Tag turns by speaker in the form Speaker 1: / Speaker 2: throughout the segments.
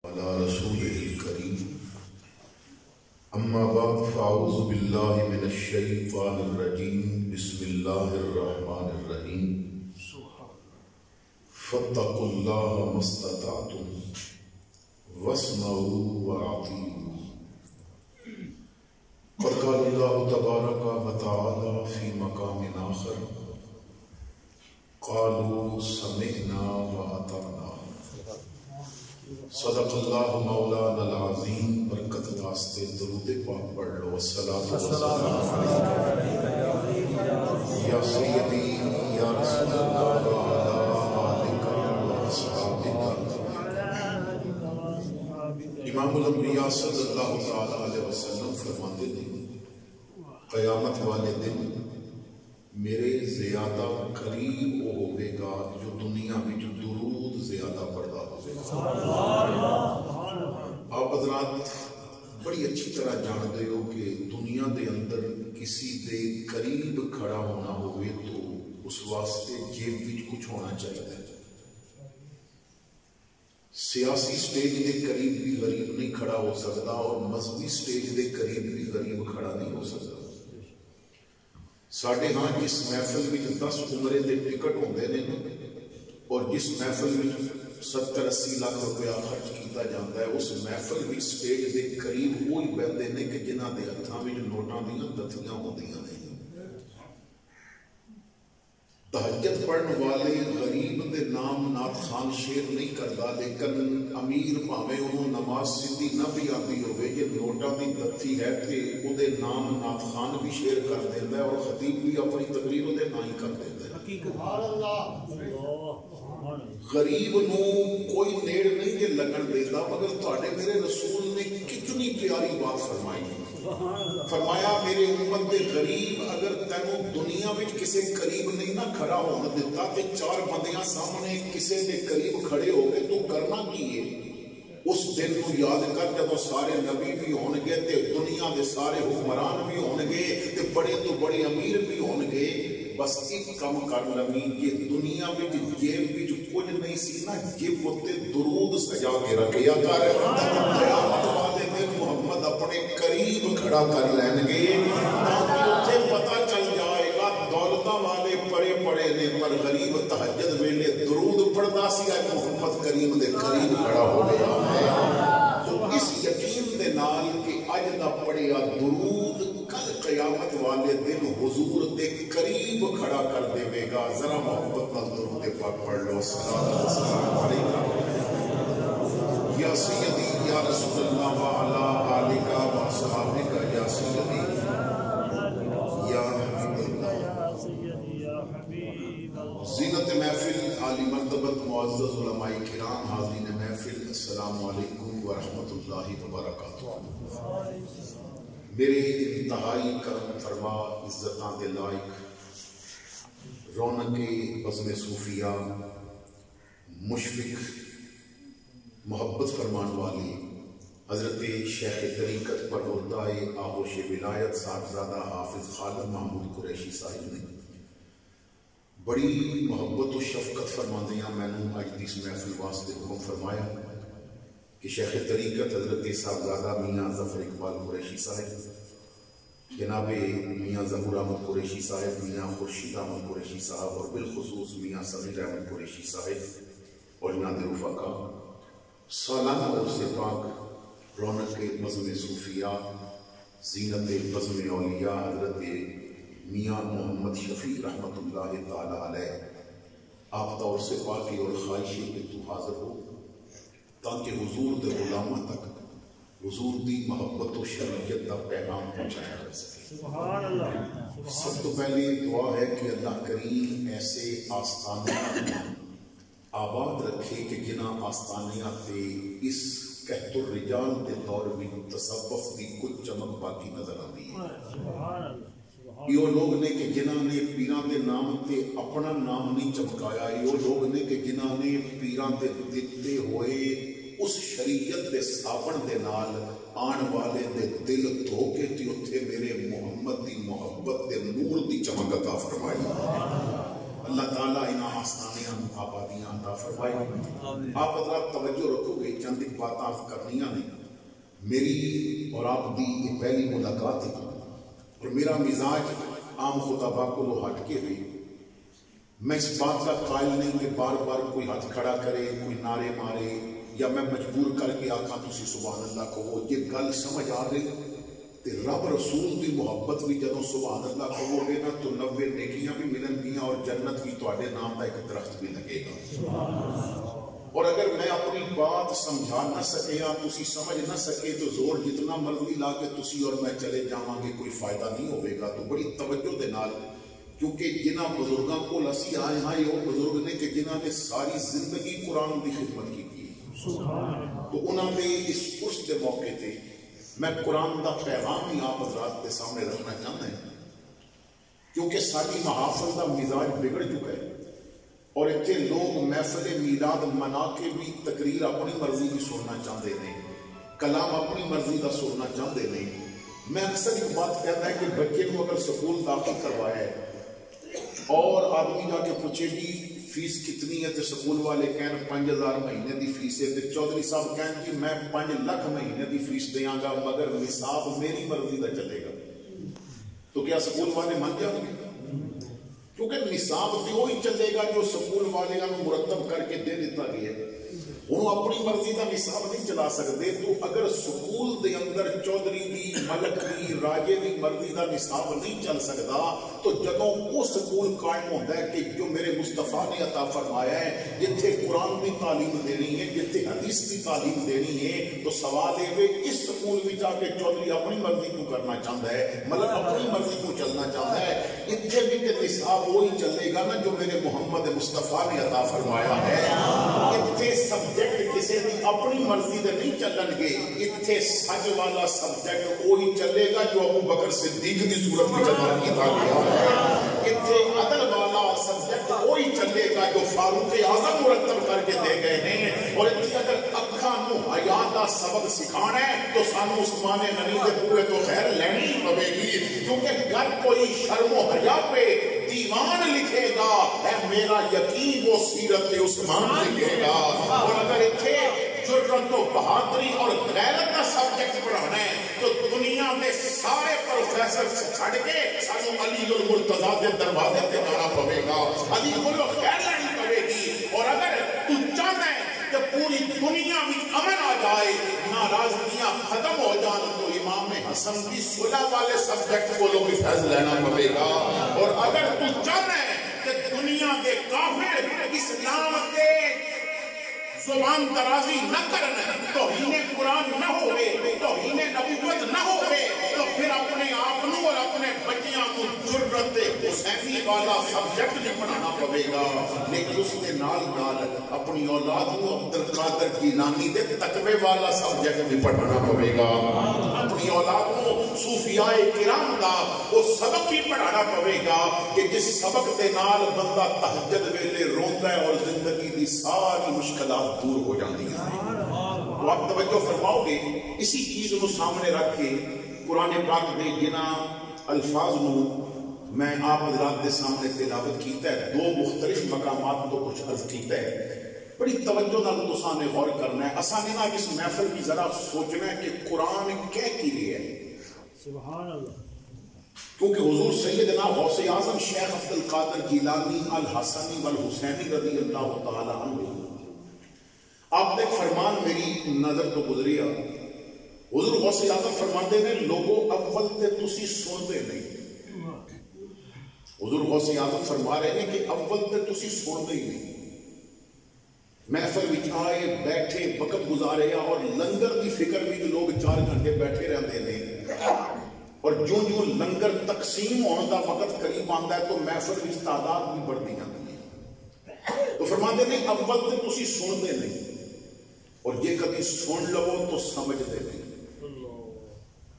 Speaker 1: على رسوله الكريم أما بعد فأعوذ بالله من الشيطان الرجيم بسم الله الرحمن الرحيم فاتقوا الله ما استطعتم واسمعوا وأطيعوا قد قال الله تبارك وتعالى في مقام آخر قالوا سمعنا وأطعنا صدق اللہ مولانا العظیم. برکت واسطے درود پاک پڑھ لو. الصلاۃ والسلام علیک یا سیدی یا رسول اللہ وعلی آلک واصحابک. امام الانبیاء صلی اللہ تعالی علیہ وسلم فرماتے تھے قیامت والے دن میرے زیادہ قریب وہ ہوئے گا جو دنیا میں جو درود زیادہ پڑھتا ہوئے. آپ حضرات بڑی اچھی طرح جانتے ہو کہ دنیا دے اندر کسی دے قریب کھڑا ہونا ہوئے تو اس واسطے جیب وچ کچھ ہونا چاہیے. سیاسی سٹیج دے قریب بھی غریب نہیں کھڑا ہو سکتا اور مذہبی سٹیج دے قریب بھی غریب کھڑا نہیں ہو سکتا. ساڑھے ہاں جس محفل میں 10 عمرے دے ٹکٹ ہوندے نے اور جس محفل میں 70-80 لاکھ روپیہ خرچ کیتا جاتا ہے اس محفل میں سٹیج دے قریب وہی بندے نے کہ جنہاں دے ہتھاں وچ نوٹاں دیاں دتیاں ہوندیاں نے. تہجد پڑھن والے غریب دے نام نعت خان شیر نہیں کرتا لیکن امیر بھاویں انہوں نماز سیدھی نہ بھی آتی ہوئے یہ نوٹاں دی دتی ہے تے او دے نام نعت خان بھی شیر کر دیندا ہے اور خطیب بھی اپنی تقریر او دے نام ہی کر دیندا ہے. سبحان اللہ. غریب نو کوئی نیڑ نہیں کہ لگن دیتا مگر تھوڑے میرے رسول نے کتنی پیاری بات فرمائی. فرمایا میرے امت دے غریب اگر تینوں دنیا وچ کسے قریب نہیں نہ کھڑا ہونا دیتا تے 4 بندیاں سامنے کسے دے قریب کھڑے ہو گئے تو کرنا کی ہے. اس دن کو یاد کر جب سارے نبی بھی ہون گے تے دنیا دے سارے حکمران بھی ہون گے تے بڑے تو بڑے امیر بھی ہون گے بس ایک کم کر لمی یہ دنیا میں جیب بھی جو کچھ نہیں سی نا جیب ہوتے درود سجا کے رکھیا کر قیامت والے دن محمد اپنے قریب کھڑا کر لیں گے تاکہ پتہ چل جائے گا دولتہ والے پڑے پڑے نے پر غریب تہجد ویلے درود پڑھتا سی ہے محمد کریم دے قریب کھڑا ہو گیا ہے. تو اس یقین دے نال کہ اج دا پڑھیا درود کل قیامت والے دن حضور دے قریب کھڑا کر دے گا. ذرا محبت نال درود پاک پڑھ لو. صلوات و سلام علیکہ یا سیدی یا رسول اللہ وعلی آلک واصحابک یا سیدی یا حبیب اللہ. زینت محفل عالی مرتبت معزز علماء کرام حاضرین محفل السلام علیکم ورحمۃ اللہ وبرکاتہ. میرے انتہائی کرم فرما عزتاں دے لائق رونق بزم صوفیہ مشفق محبت فرمان والی حضرت شیخ طریقت پروردہ آغوش ولایت صاحبزادہ حافظ خالد محمود قریشی صاحب نے بڑی محبت و شفقت فرماندیاں میں نے اج اس محفل واسطے حکم فرمایا کہ شیخ طریقت حضرت صاحبزادہ میاں ظفر اقبال قریشی صاحب جناب میاں ظہور احمد قریشی صاحب میاں خورشید احمد قریشی صاحب اور بالخصوص میاں سمیر احمد قریشی صاحب اور جناب رفقا سالانہ عرس پاک رونق بزم صوفیہ زینت بزم اولیاء حضرت میاں محمد شفیع رحمت اللہ تعالی علیہ آپ دا عرس پاکی اور خواہشی کہ تو حاضر ہو تاکہ حضور دے غلامہ تک حضور دی محبت و شریعت دا پیغام پہنچایا جا سکے. سبحان اللہ. سب تو پہلی دعا ہے کہ اللہ کریم ایسے آستانیاں آباد رکھے کہ جنہ آستانیاں تے اس کہت الرجال دے دور میں تصوف دی کچھ چمک باقی نظر آتی ہے. سبحان اللہ. یہ لوگ نے کہ جنہاں نے پیران دے نام تے اپنا نام نہیں چمکایا. یہ لوگ نے کہ جنہاں نے پیران دے دیتے ہوئے اس شریعت دے صابن دے نال آن والے دے دل دھو کے تے اتھے میرے محمد دی محبت دے نور دی چمک عطا فرمائی. اللہ تعالیٰ انہاں آستانیاں آبادیاں عطا فرمائے. آپ حضرات توجہ رکھو گے، چند ایک باتاں عرض کرنیاں نے. میری اور آپ دی یہ پہلی ملاقات ہے اور میرا مزاج عام خطبہ کو لو ہٹ کے ہوئی. میں اس بات کا قائل نہیں کہ بار بار کوئی ہاتھ کھڑا کرے، کوئی نعرے مارے یا میں مجبور کر کے آکھاں تسی سبحان اللہ کہو. یہ گل سمجھ آ گئی تے رب رسول دی محبت بھی جدوں سبحان اللہ کہو گے نا تو 90 نیکیاں بھی ملن گیاں اور جنت بھی تواڈے نام دا ایک درخت بھی لگے گا. اور اگر میں اپنی بات سمجھا نہ سکے یا تسی سمجھ نہ سکے تو زور جتنا مرضی لا کے تسی اور میں چلے جاواں گے کوئی فائدہ نہیں ہوئے گا. تو بڑی توجہ دے نال، کیونکہ جنہ بزرگاں کو اسی آئے ہاں یہ وہ بزرگ نے کہ جنہ نے ساری زندگی قرآن کی خدمت کی. تو انہوں نے اس عرس کے موقع تے میں قرآن دا پیغام ہی آپ حضرات کے سامنے رکھنا چاہتا ہوں، کیونکہ ساری محافل دا مزاج بگڑ چکا ہے اور اتنے لوگ محفل میلاد منا کے بھی تقریر اپنی مرضی کی سننا چاہتے ہیں، کلام اپنی مرضی کا سننا چاہتے ہیں. میں اکثر ایک بات کہتا ہے کہ بچے کو اگر سکول داخل کروایا ہے اور آدمی جا کے پوچھے جی فیس کتنی ہے تو سکول والے کہیں 5000 مہینے دی فیس ہے، تو چودھری صاحب کہیں جی میں 5 لاکھ مہینے دی فیس دیاں گا مگر نصاب میری مرضی کا چلے گا، تو کیا سکول والے مان جائیں گے؟ کیونکہ نصاب بھی وہی چلے گا جو سکول والے مرتب کر کے دے دیتا گیا ہے. وہ اپنی مرضی کا نصاب نہیں چلا سکتے. تو اگر سکول دے اندر چودھری دی، ملک دی، راجے دی مرضی کا نصاب نہیں چل سکتا تو جدوں وہ سکول قائم ہوتا ہے کہ جو میرے مصطفیٰ نے عطا فرمایا ہے جتھے قرآن کی تعلیم دینی ہے، جتھے حدیث کی تعلیم دینی ہے، تو سوال یہ اس سکول میں جا کے چودھری اپنی مرضی کیوں کرنا چاہتا ہے، مطلب اپنی مرضی کیوں چلنا چاہتا ہے. اتنے بھی کہ نصاب وہی چلے گا نا جو میرے محمد مصطفیٰ نے عطا فرمایا ہے. اتنے سبجیکٹ کسی کی اپنی مرضی دے نہیں چلن گے. اتنے سج والا سبجیکٹ وہی چلے گا جو ابو بکر صدیق کی صورت میں عطا کیا گیا ہے. اتنے عدل والا سبجیکٹ وہی چلے گا جو فاروق اعظم مرتب کر کے دے گئے ہیں. اور اتنے اگر اکھاں نو حیا دا سبق سکھانا ہے تو سانو عثمان غنی دے پورے تو خیر لینی پوے گی، کیونکہ گر کوئی شرم و حیا پہ دیوان لکھے گا اے میرا یقین وہ سیرت عثمان لکھے گا. اور اگر اتنے جرت و بہادری اور غیرت کا سبجیکٹ پڑھانا ہے تو دنیا میں سارے پروفیسر چھڑ کے سانو علی المرتضیٰ کے دروازے تے جانا پڑے گا، علی کو خیر لینی پڑے گی. اور اگر تو چاہتا ہے کہ پوری دنیا میں امن آ جائے، ناراضگیاں ختم ہو جان، تو امام حسن کی صلح والے سبجیکٹ کو لوگ فیض لینا پڑے گا. اور اگر تو چاہتا ہے کہ دنیا کے کافر اسلام کے زبان درازی نہ کرنا، توہین قرآن نہ ہوئے، توہین نبوت نہ ہوئے، تو پھر اپنے آپ اور اپنے بچیاں کو جرت حسینی والا سبجیکٹ نہیں پڑھانا پڑے گا. لیکن اس کے نال اپنی اولاد کو عبد القادر جیلانی دے تقوی والا سبجیکٹ بھی پڑھانا پڑے گا. اپنی اولاد کو صوفیاء کرام دا وہ سبق بھی پڑھانا پڑے گا کہ جس سبق دے نال بندہ تہجد ویلے روندا ہے اور زندگی دی ساری مشکلات دور ہو جاتی ہیں. تو آپ توجہ فرماؤ گے اسی چیز کو سامنے رکھ کے قرآن پاک میں جنا الفاظ نو میں آپ حضرات کے سامنے تلاوت کیتا ہے. 2 مختلف مقامات تو کچھ عرض کیتا ہے. بڑی توجہ نال تساں نے غور کرنا ہے. اساں نے نا اس محفل کی ذرا سوچنا ہے کہ قرآن کہہ کی رہا ہے. سبحان اللہ. کیونکہ حضور سیدنا غوث اعظم شیخ عبد القادر جیلانی الحسنی والحسینی رضی اللہ تعالی عنہ، آپ نے فرمان میری نظر تو گزریا. حضور غوث اعظم فرماتے ہیں لوگوں اول تے تسی سنتے نہیں. حضور غوث اعظم فرما رہے ہیں کہ اول تے تسی سنتے ہی نہیں. محفل وچ آئے بیٹھے وقت گزارے اور لنگر دی فکر بھی لوگ 4 گھنٹے بیٹھے رہتے ہیں. اور جو لنگر تقسیم ہونے کا وقت قریب آتا ہے تو محفل وچ تعداد بھی بڑھتی جاتی ہے. تو فرماتے ہیں اول تے تسی سنتے نہیں اور یہ کبھی سن لو تو سمجھتے نہیں،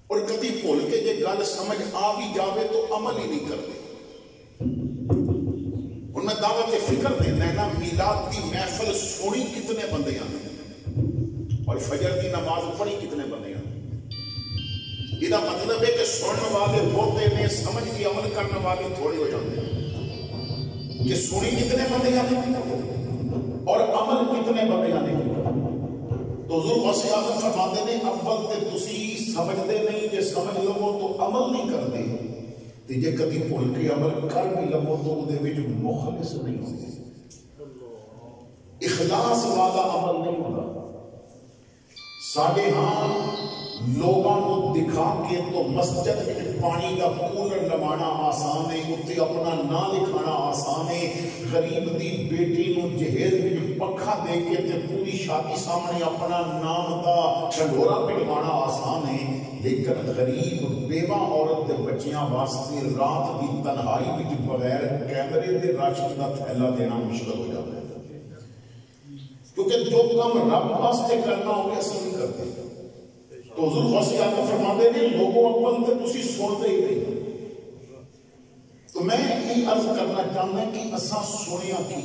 Speaker 1: اور کبھی بھول کے یہ گل سمجھ آ بھی جاوے تو عمل ہی نہیں کرتے. اور میں دعوت فکر دینا ہے نا میلاد کی محفل سنی کتنے بندے آتے اور فجر کی نماز پڑھی کتنے بندے آتے. یہ مطلب ہے کہ سننے والے ہوتے ہیں، سمجھ کے عمل کرنے والے تھوڑے ہو جاتے ہیں. کہ سنی کتنے بندیاں نے اور عمل کتنے بندیاں نے. تو حضور غوث اعظم فرماتے نے اول تے تسی سمجھتے نہیں، جے سمجھ لو تو عمل نہیں کرتے، تے جے کدی بھول کے عمل کر بھی لو تو وہ دے وچ مخلص نہیں ہوتے، اخلاص والا عمل نہیں ہوتا. ساڈے ہاں لوگاں کو دکھا کے تو مسجد میں پانی کا کولر لگانا آسان ہے، اتنے اپنا نام لکھانا آسان ہے، غریب دی بیٹی نو جہیز میں پکھا دے کے تے پوری شادی سامنے اپنا نام دا ڈھنڈورا پٹوانا آسان ہے، لیکن غریب بیوہ عورت دے بچیاں واسطے رات دی تنہائی وچ بغیر کیمرے دے راشن دا تھیلا دینا مشکل ہو جاتا ہے. کیونکہ جو کام رب واسطے کرنا ہوگا اسی نہیں کرتے. تو حضور غوث اعظم فرماتے ہیں لوگوں اپن تے تسی سنتے ہی نہیں. تو میں یہ عرض کرنا چاہتا ہوں کہ اساں سنیا کی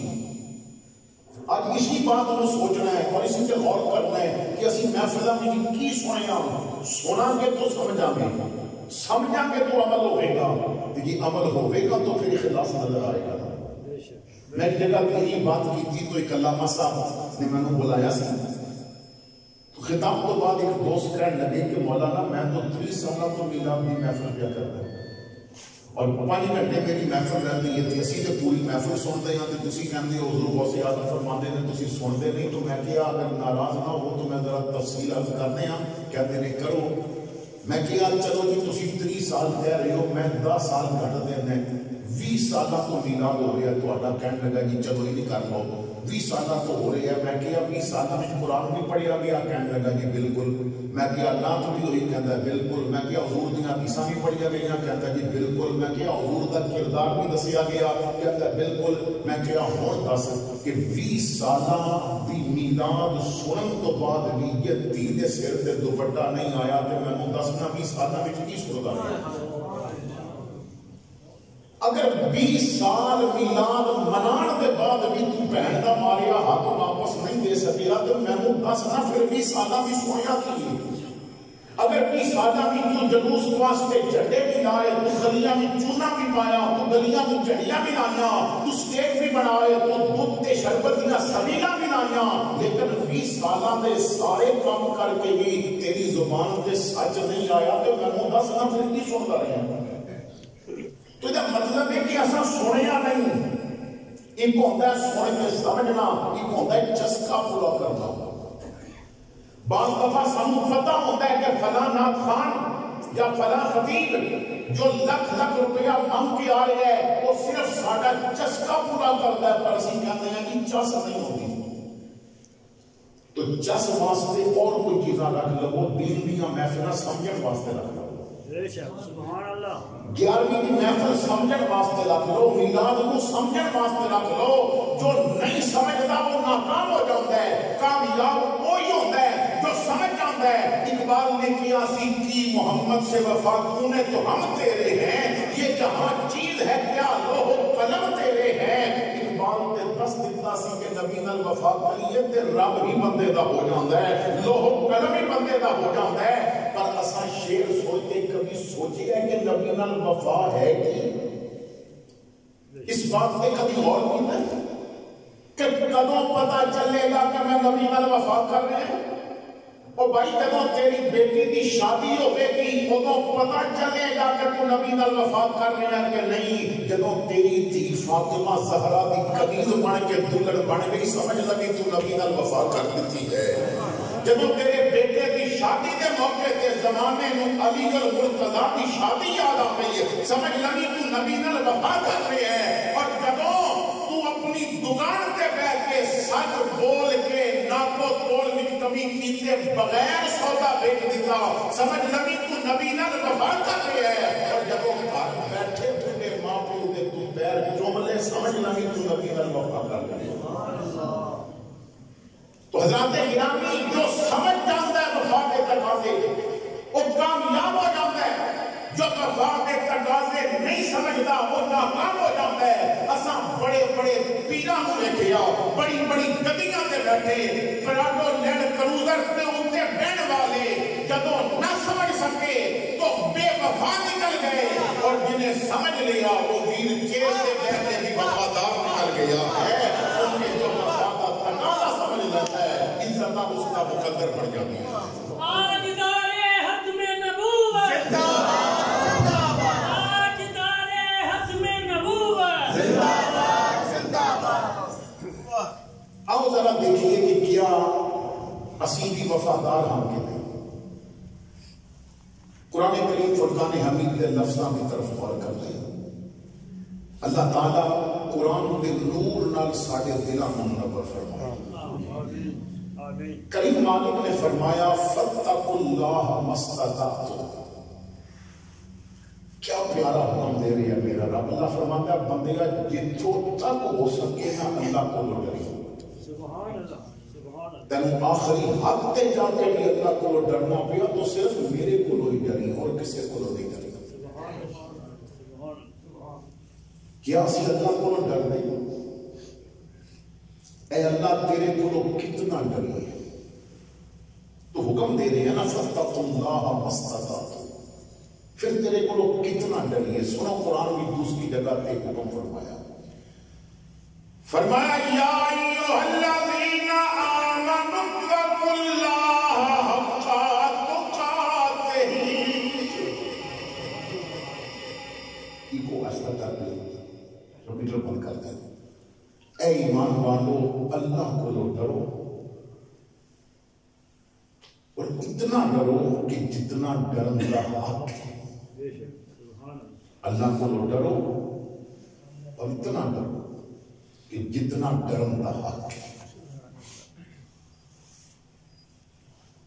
Speaker 1: آج اسی بات کو سوچنا ہے اور اسی پہ غور کرنا ہے کہ اسی محفلہ میں کی سنیا، سنا گے تو سمجھا گے، سمجھا گے تو عمل ہوئے گا، یہ عمل ہوئے گا تو پھر اخلاص نظر آئے گا. میں ایک جگہ پہ یہ بات کی تھی تو ایک علامہ صاحب نے میں نے بلایا سی، تو خطاب تو بعد ایک دوست کہنے لگے کہ مولانا میں تو 30 سالہ تو میلاد کی محفل کیا کرتا ہوں اور 5 گھنٹے میری محفل رہتی ہے تھی، اسی تو پوری محفل سنتے ہیں تو تسی کہتے ہو حضور غوث اعظم فرماتے ہیں تسی سنتے نہیں. تو میں کیا اگر ناراض نہ ہو تو میں ذرا تفصیل عرض کرنے ہیں. کہتے ہیں کرو. میں کیا چلو جی تسی 30 سال کہہ رہے ہو، میں 10 سال گھٹ دینے 20 سالہ تو میلاد ہو رہا ہے، تو آڈا کہنے لگا جی چلو ہی نہیں کر لو 20 سالہ تو ہو رہی ہے. میں کیا 20 سالہ میں قرآن بھی پڑھیا گیا؟ کہنے لگا جی بالکل. میں کیا اللہ تو بھی ہوئی؟ کہتا ہے بالکل. میں کیا حضور دیاں حدیثاں بھی پڑھیا گئی؟ کہتا ہے جی بالکل. میں کیا حضور کا کردار بھی دسیا گیا؟ کہتا ہے بالکل. میں کیا ہوں دس کہ 20 سالہ دی میلاد سنن تو بعد بھی یہ دھی دے سر تے دوپٹہ نہیں آیا تو میں نے دسنا 20 سالہ میں کی سنتا ہے. اگر 20 سال میلاد منان دے بعد بھی تو بہن دا ماریا ہاتھ واپس نہیں دے سکیا تو میں نے دسنا پھر 20 سالہ بھی سویا کی. اگر 20 سالہ بھی تو جلوس واسطے جھنڈے بھی لائے، تو گلیاں میں چونا بھی پایا، تو گلیاں میں جھڑیاں بھی لایا، تو سٹیج بھی بنائے، تو دودھ تے شربت دیاں سبیلاں بھی لایا، لیکن 20 سالہ دے سارے کام کر کے بھی تیری زبان تے سچ نہیں آیا تو میں نے دسنا پھر کی سنتا رہے. تو یہ مطلب ہے کہ ایسا سنیا نہیں. ایک ہوتا ہے سن کے سمجھنا، ایک ہوتا ہے چسکا پورا کرنا. بعض دفعہ سانو پتہ ہوتا ہے کہ فلاں نعت خان یا فلاں خطیب جو لکھ روپیہ مانگ کے آ رہے ہیں وہ صرف ساڈا چسکا پورا کرتا ہے، پر اسی کہتے ہیں کہ چس نہیں ہوتی. تو چس واسطے اور کوئی چیزاں رکھ لو، دین دیاں محفلیں سمجھن واسطے رکھ لو. سبحان اللہ. 11ویں کی محفل سمجھن واسطے رکھ لو، میلاد کو سمجھن واسطے رکھ لو. جو نہیں سمجھتا وہ ناکام ہو جاتا ہے، کامیاب وہی ہوتا ہے جو سمجھ جاتا ہے. اقبال نے کیا سی کی محمد سے وفا نے تو ہم تیرے ہیں، یہ جہاں چیز ہے کیا لوہ قلم تیرے ہیں. اقبال نے دس دیتا سی کہ نبی نال وفا کریے تے رب ہی بندے دا ہو جاتا ہے، لوہ قلم ہی بندے دا ہو جاتا ہے. پر اسا شیر سوچتے کبھی سوچی ہے کہ نبی نال وفا ہے کی؟ اس بات پہ کبھی غور کیتا ہے کہ کدوں پتا چلے گا کہ میں نبی نال وفا کر رہے ہیں؟ اور بھائی جدوں تیری بیٹی دی شادی ہوئے گی ادوں پتا چلے گا کہ تو نبی نال وفا کر رہے ہیں کہ نہیں. جدوں تیری دھی فاطمہ زہرا دی کنیز بن کے دلہن بن گئی سمجھ لگی تو نبی نال وفا کر دیتی ہے. جدوں تیرے بیٹے دی شادی دے موقع تے زمانے میں علی المرتضی دی شادی یاد آ گئی ہے، سمجھ لگی تو نبی نال وفا کر رہے ہیں. اور جدوں تو اپنی دکان تے بیٹھ کے سچ بول کے ناپو تول وچ کمی کیتے بغیر سودا بیچ دیتا سمجھ لگی تو نبی نال وفا کر رہے ہیں. اور جدوں گھر بیٹھے تھے ماں پیو دے تو پیر چوملے سمجھ لگی تو نبی نال وفا کر رہے ہیں. تو حضرات گرامی جو سمجھ جاتا ہے وفا کے تقاضے وہ کامیاب ہو جاتا ہے، جو وفا کے تقاضے نہیں سمجھتا وہ ناکام ہو جاتا ہے. اساں بڑے بڑے پیراں نوں ویکھیا بڑی بڑی گڈیاں تے بیٹھے پراڈو لینڈ کروزر تے اوتے بہن والے جدوں نہ سمجھ سکے تو بے وفا نکل گئے، اور جنہیں سمجھ لیا وہ ویر چیر تے بیٹھے بھی وفادار بھی وفادار ہم کے دیں. قرآن کریم فرقان حمید کے لفظاں کی طرف غور کر لیں. اللہ تعالیٰ قرآن کے نور نال ساڈے دلاں نوں منور فرمائے. کریم مالک نے فرمایا فاتقوا اللہ ما استطعتم. کیا پیارا حکم دے رہی ہے میرا رب. اللہ فرماتا ہے بندیا جتوں تک ہو سکے نا اللہ کو ڈری. تینوں آخری حد تے جا کے بھی اللہ کو ڈرنا پیا تو صرف میرے کو ہی ڈری اور کسی کو نہیں ڈری. کیا اسی اللہ کو ڈر دیں؟ اے اللہ تیرے کو کتنا ڈریے. تو حکم دے رہے ہیں نا فاتقوا اللہ ما استطعتم. پھر تیرے کو کتنا ڈریے. سنو قرآن کی دوسری جگہ تے حکم فرمایا. فرمایا یا ایھا الذین آمنوا اتقوا اللہ حق تقاتہ. کو ایسا کر دیں کمپیوٹر بند کر دیں. اے ایمان والو اللہ کو ڈرو اور اتنا ڈرو کہ جتنا ڈرن کا حق ہے. اللہ کو ڈرو اور اتنا ڈرو کہ جتنا ڈرن کا حق ہے.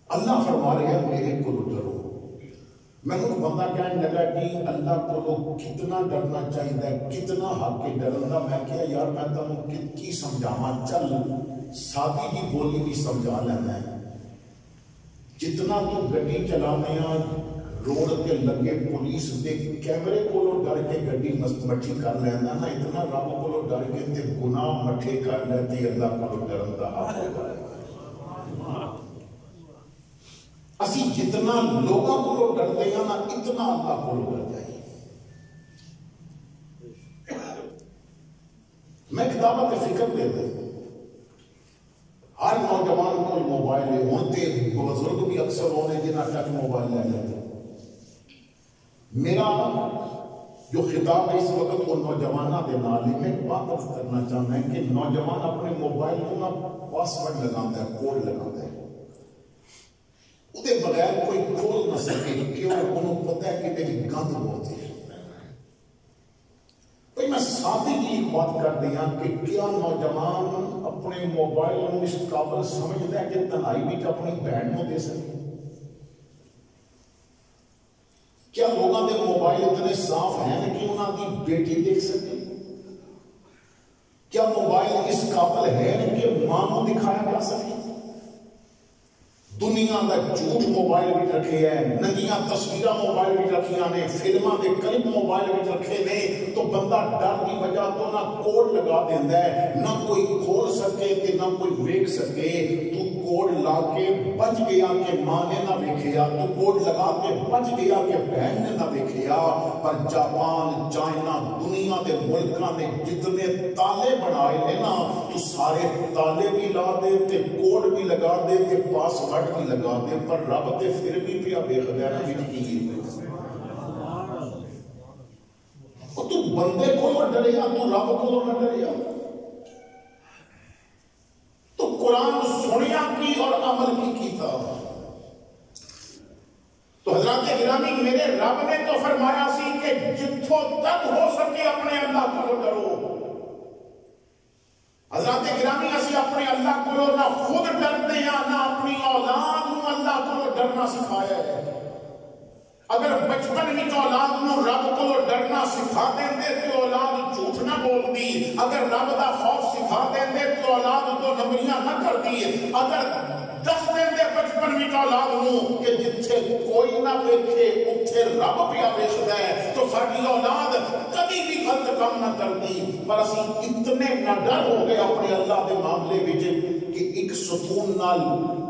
Speaker 1: اللہ فرما رہے ہیں میرے کو ڈرو. میں نے بندہ کہنے لگا کہ اللہ کو کتنا ڈرنا چاہیے کتنا حق ہے ڈرن کا. میں کہا یار میں تمہیں کی سمجھاواں. چل سادی جی بولی بھی سمجھا لینا ہے. جتنا تو گڈی چلانے روڈ کے لگے پولیس دے کیمرے کو ڈر کے گڈی مٹھی کر لینا نا اتنا رب کو ڈر کے تے گناہ مٹھے کر لیتے اللہ کو ڈرن کا حق ہے. اسی جتنا لوگوں کو ڈرتے ہیں نا اتنا اللہ کو ڈر جائے. میں کتابت فکر دیتا ہوں. ہر نوجوان کو موبائل ہے. ہوں تو بزرگ بھی اکثر ہونے جنہیں ٹچ موبائل لے لیتے. میرا جو خطاب ہے اس وقت وہ نوجوانوں کے نال ہے. میں بات کرنا چاہتا ہوں کہ نوجوان اپنے موبائل کو نا پاسورڈ لگاتا ہے کوڈ لگاتا ہے. وہ بغیر کوئی کھول نہ سکے کیوں انہوں پتہ ہے کہ میری گند بہت ہے. میں ساتھی کی ایک بات کر دیا کہ کیا نوجوان اپنے موبائل میں اس قابل سمجھتا ہے کہ تنہائی بھی اپنی بہن کو دے سکے. کیا لوگوں کے موبائل اتنے صاف ہیں کہ انہوں کی بیٹی دیکھ سکے. کیا موبائل اس قابل ہے کہ ماں کو دکھایا جا سکے. دنیا کا جھوٹ موبائل بھی رکھے ہیں. ننگیاں تصویریں موبائل بھی رکھیاں نے. فلموں کے کلپ موبائل بھی رکھے نے. تو بندہ ڈر کی وجہ تو نہ کوڈ لگا دینا ہے نہ کوئی کھول سکے کہ نہ کوئی ویکھ سکے. تو کوڈ لا کے بچ گیا کہ ماں نے نہ ویکھیا. تو کوڈ لگا کے بچ گیا کہ بہن نے نہ ویکھیا. پر جاپان چائنا دنیا کے ملکوں نے جتنے تالے بنائے ہیں نا تو سارے تالے بھی لا دے تے کوڈ بھی لگا دے تے پاسورڈ بھی لگا دے. پر رب تے پھر بھی پیا بے خبر نہیں. تو بندے کو ڈریا تو رب کو نہ ڈریا. تو قرآن سنیا کی اور عمل کی کیتا. تو حضرات گرامی میرے رب نے تو فرمایا سی کہ جتھوں تک ہو سکے اپنے اللہ کو ڈرو. حضرات گرامی اسی اپنے اللہ کو نہ خود ڈرتے ہیں نہ اپنی اولاد کو اللہ کو ڈرنا سکھایا ہے. اگر بچپن میں اولاد کو رب کو ڈرنا سکھا دیں تو اولاد جھوٹ نہ بول دی. اگر رب کا خوف سکھا دیں تو اولاد تو نمبریاں نہ کر دی. اگر دس دیں بچپن میں اولاد کو کہ جتھے کوئی نہ دیکھے اتھے رب پیا ویکھدا ہے تو ساری اولاد کبھی بھی غلط کام نہ کرتی. پر اسی اتنے نہ ڈر ہو گئے اپنے اللہ کے معاملے وچ کہ ایک ستون نال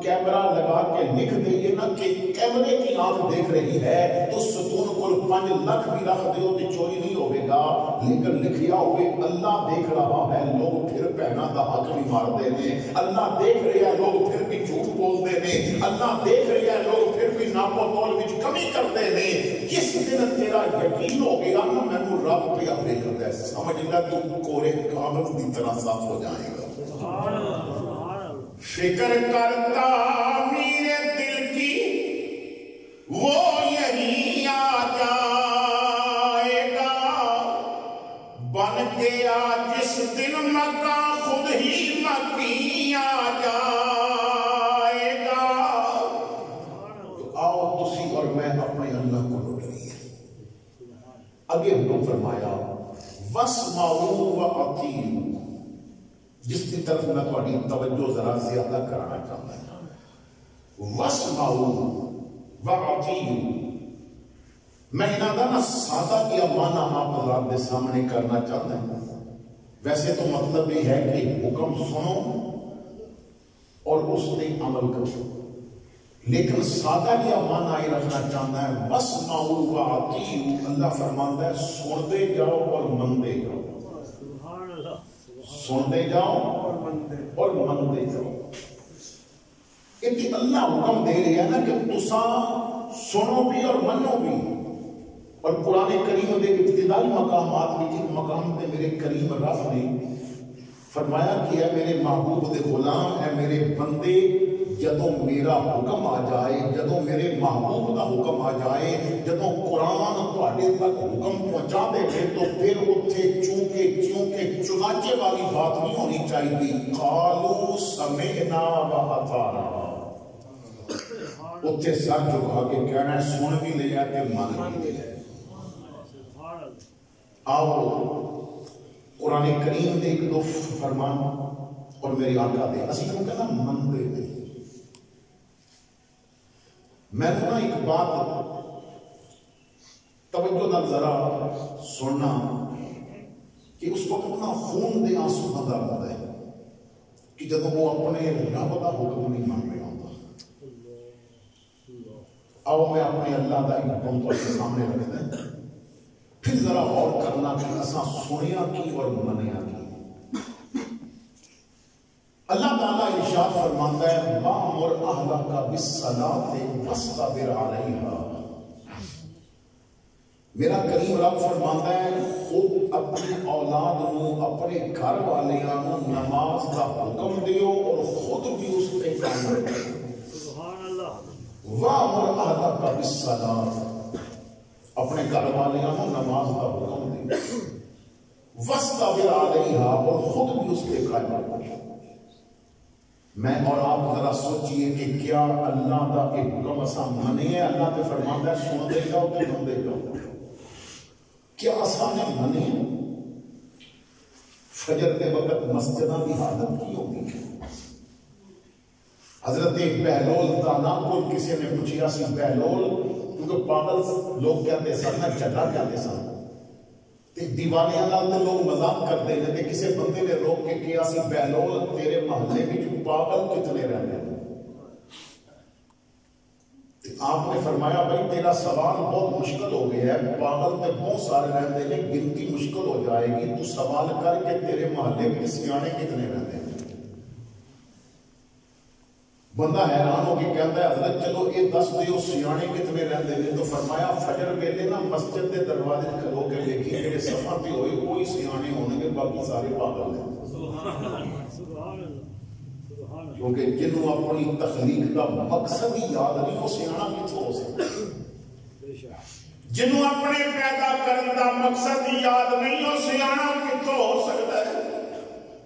Speaker 1: کیمرہ لگا کے لکھ دئیے نا کہ کیمرے کی آنکھ دیکھ رہی ہے تو ستون کو 5 لاکھ بھی رکھ دیو تو چوری نہیں ہوئے گا. لیکن لکھیا ہوئے اللہ دیکھ رہا ہے. لوگ پھر پہنا دا حق بھی مار دے نے. اللہ دیکھ رہے ہیں لوگ پھر بھی جھوٹ بول دے نے. اللہ دیکھ رہے ہیں لوگ پھر بھی ناپو تول وچ کمی کر دے نے. جس دن تیرا یقین ہو گیا نا میں کو رب پہ آگے کرتا ہے سمجھ لے تو کورے کاغذ کی طرح صاف ہو جائے گا. فکر کرتا میرے دل کی وہ یہی آ جائے گا، بن گیا جس دن مکہ خود ہی مکی آ جائے گا۔ تو آؤ تسی اور میں اپنے اللہ کو لوٹ لیے۔ آگے حکم فرمایا وَاسْمَعُوا وَأَطِیعُوا، جس کی طرف میں تھوڑی توجہ ذرا زیادہ کرانا چاہتا ہوں۔ وَاسْمَعُوا وَأَطِیعُوا، میں انہاں سادہ کیا معنی آپ حضرات کے سامنے کرنا چاہتا ہوں۔ ویسے تو مطلب یہ ہے کہ حکم سنو اور اس نے عمل کرو، لیکن سادہ کیا معنی یہ رکھنا چاہتا ہے وَاسْمَعُوا وَأَطِیعُوا، اللہ فرماتا ہے سنتے جاؤ اور مانتے جاؤ، سنتے جاؤ اور مانتے جاؤ۔ اللہ حکم دے رہا ہے نا کہ تساں سنو بھی اور منو بھی۔ اور قرآن کریم دے ابتدائی مقامات میں جن مقام پہ میرے کریم رب نے فرمایا کہ اے میرے محبوب دے غلام، اے میرے بندے، جدوں میرا حکم آ جائے، جدوں میرے محبوب کا حکم آ جائے، جدوں قرآن تواڈے تک حکم پہنچا دے گے تو پھر اتھے چونکہ چنانچہ والی بات نہیں ہونی چاہیے۔ قالوا سمعنا واطعنا، اتھے سر جھکا کے کہنا ہے سن بھی لیا کہ مان بھی لیا۔ آؤ قرآن کریم دے ایک دو فرمان اور میری آقا دے اسی کو کہنا من دے دے۔ میں نے ایک بات توجہ نہ ذرا سننا کہ اس وقت اپنا خون دے آنسو بندہ ہوتا ہے کہ جب وہ اپنے رب کا حکم نہیں مان رہا ہوتا۔ آؤ میں اپنے اللہ کا ایک حکم تو سامنے رکھ دیں، پھر ذرا غور کرنا کہ اساں سنیا کی اور منیا کی۔ اللہ تعالیٰ ارشاد فرماتا ہے وَأْمُرْ أَهْلَكَ بِالصَّلَاةِ وَاصْطَبِرْ عَلَيْهَا۔ میرا کریم رب فرماتا ہے خود اپنی اولاد نو، اپنے گھر والیاں نو نماز کا حکم دیو اور خود بھی اس پہ قائم رکھو۔ سبحان اللہ۔ وَأْمُرْ أَهْلَكَ بِالصَّلَاةِ، اپنے گھر والیاں نو نماز کا حکم دیو، وَاصْطَبِرْ عَلَيْهَا، اور خود بھی اس پہ قائم رکھو۔ میں اور آپ ذرا سوچئے کہ کیا اللہ کا ایک حکم اساں منے ہیں؟ اللہ نے فرماتا ہے سنتے جاؤ تو سنتے جاؤ، کیا اساں نے منے ہیں؟ فجر کے وقت مسجدہ کی حالت کی ہوگی؟ حضرت بہلول دانا کو کسی نے پوچھا سی بہلول، کیونکہ پاگل لوگ کہتے سن نا چٹا کہتے سن، دیوانے اللہ تے لوگ مذاق کرتے ہیں کہ کسی بندے نے روک کے کیا سی بہلول تیرے محلے میں جو پاگل کتنے رہنے ہیں؟ آپ نے فرمایا بھائی تیرا سوال بہت مشکل ہو گیا ہے، پاگل تے بہت سارے رہتے ہیں، گنتی مشکل ہو جائے گی، تو سوال کر کے تیرے محلے میں سیانے کتنے رہتے ہیں؟ بندہ حیران ہو کے کہتا ہے حضرت چلو یہ دس دیو سیانے کتنے رہتے ہیں؟ تو فرمایا فجر ویلے نا مسجد کے دروازے کھلو کے دیکھی میرے سفر پہ ہوئے کوئی سیانے ہونے کے باقی سارے پاگل ہیں۔ کیونکہ جنہوں اپنی تخلیق کا مقصد ہی یاد نہیں وہ سیانا کتوں ہو سکتا، جنہوں اپنے پیدا کرنے کا مقصد ہی یاد نہیں وہ سیانا کتوں ہو سکتا ہے؟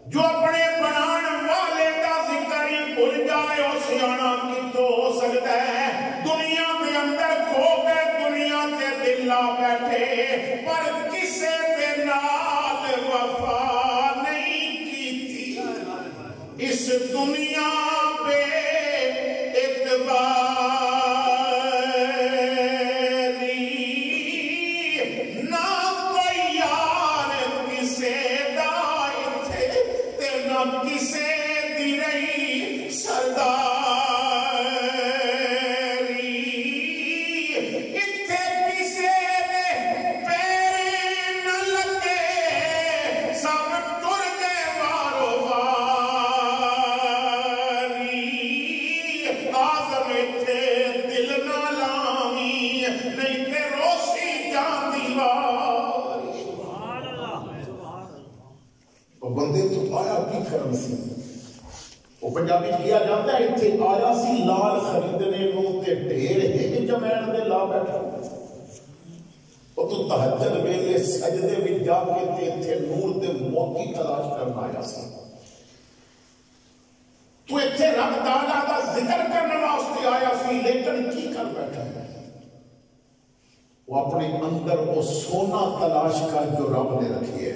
Speaker 1: جو اپنے بنان والے کا ذکر ہی بھول جائے وہ سیانا کتوں ہو سکتا ہے؟ دنیا کے اندر کھو گئے، دنیا کے دل لا بیٹھے، پر کسے دے نال وفا نہیں کی تھی، اس دنیا پہ اعتباری نہ کوئی یار کسے دائے تھے تے نہ کسے پنجابی کیا جاتا ہے اتنے آیا سی لال خریدنے نو تے ڈھیر ہنگ جمین دے لا بیٹھا اور تو تہجد ویلے سجدے بھی جا کے تے اتنے نور دے موتی تلاش کرنا آیا سی تو اتنے رب تعالیٰ دا ذکر کرنے واسطے آیا سی لیکن کی کر بیٹھا ہے وہ اپنے اندر وہ سونا تلاش کر جو رب نے رکھی ہے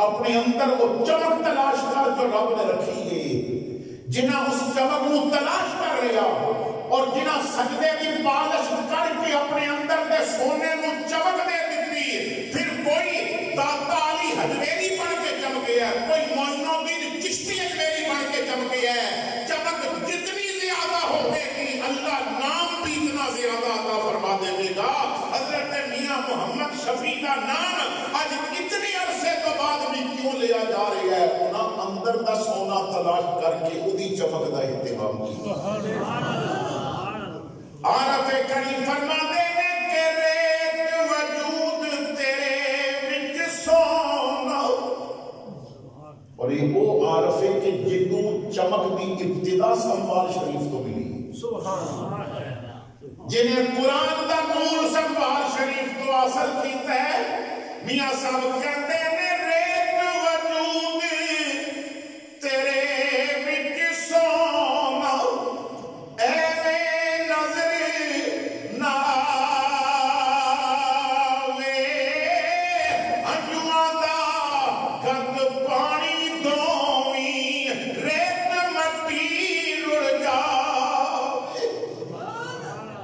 Speaker 1: اپنے اندر وہ چمک تلاش کر جو رب نے رکھی ہے جنہ اس چمک کو تلاش کر لیا اور جنہ سجدے کی پالش کر کے اپنے اندر دے سونے کو چمک دے دیتی پھر کوئی داتا علی حجویری بن کے چمکے ہے کوئی معین الدین چشتی حجویری بن کے چمکے ہے چمک جتنی زیادہ ہوگی کہ اللہ نام بھی اتنا زیادہ عطا فرما دے گا حضرت میاں محمد شفیع کا نام آج اتنی عرصے تو بعد بھی کیوں لیا جا رہا ہے انہاں اندر دا سونا تلاش کر کے ادھی چمک دا اہتمام کی عارف کریم فرما دے کہ ریت وجود تیرے وچ سونا اور یہ وہ عارف ہے کہ جنوں چمک دی ابتدا سنوار شریف تو ملی جنہیں قرآن دا نور سنوار شریف تو حاصل کیتا ہے میاں صاحب کہتے ہیں ریت وجود تیرے وچ سونا اے نظر نہ آوے انجواں دا گند پانی دوویں ریت مٹی رڑ جاوے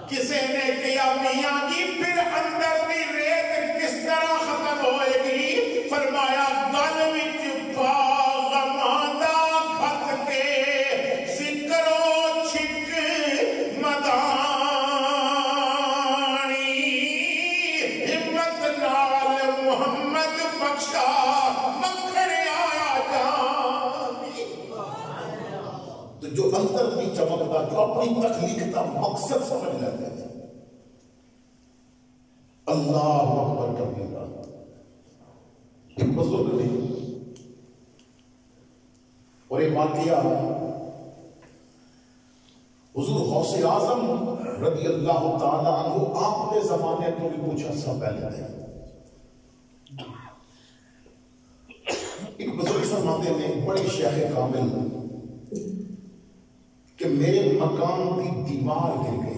Speaker 1: کسے نے کیا میاں جی پھر اندر دی ریت کس طرح ختم ہوئے گی فرمایا گل وچ پا غماں دا کھت کے سکرو چھک مدانی ہمت نال محمد بخشا مکھن آیا جانی تو جو اندر کی چمک دا جو اپنی تخلیق کا مقصد سمجھ لیتے ہیں اللہ اکبر کبیرہ ایک بزرگ نے اور ایک واقعہ حضور غوث اعظم رضی اللہ تعالیٰ عنہ آپ نے زمانے تو بھی کچھ عرصہ پہلے تھے ایک بزرگ فرماتے ہیں بڑے شیخ کامل کہ میرے مکان کی دیوار گر گئی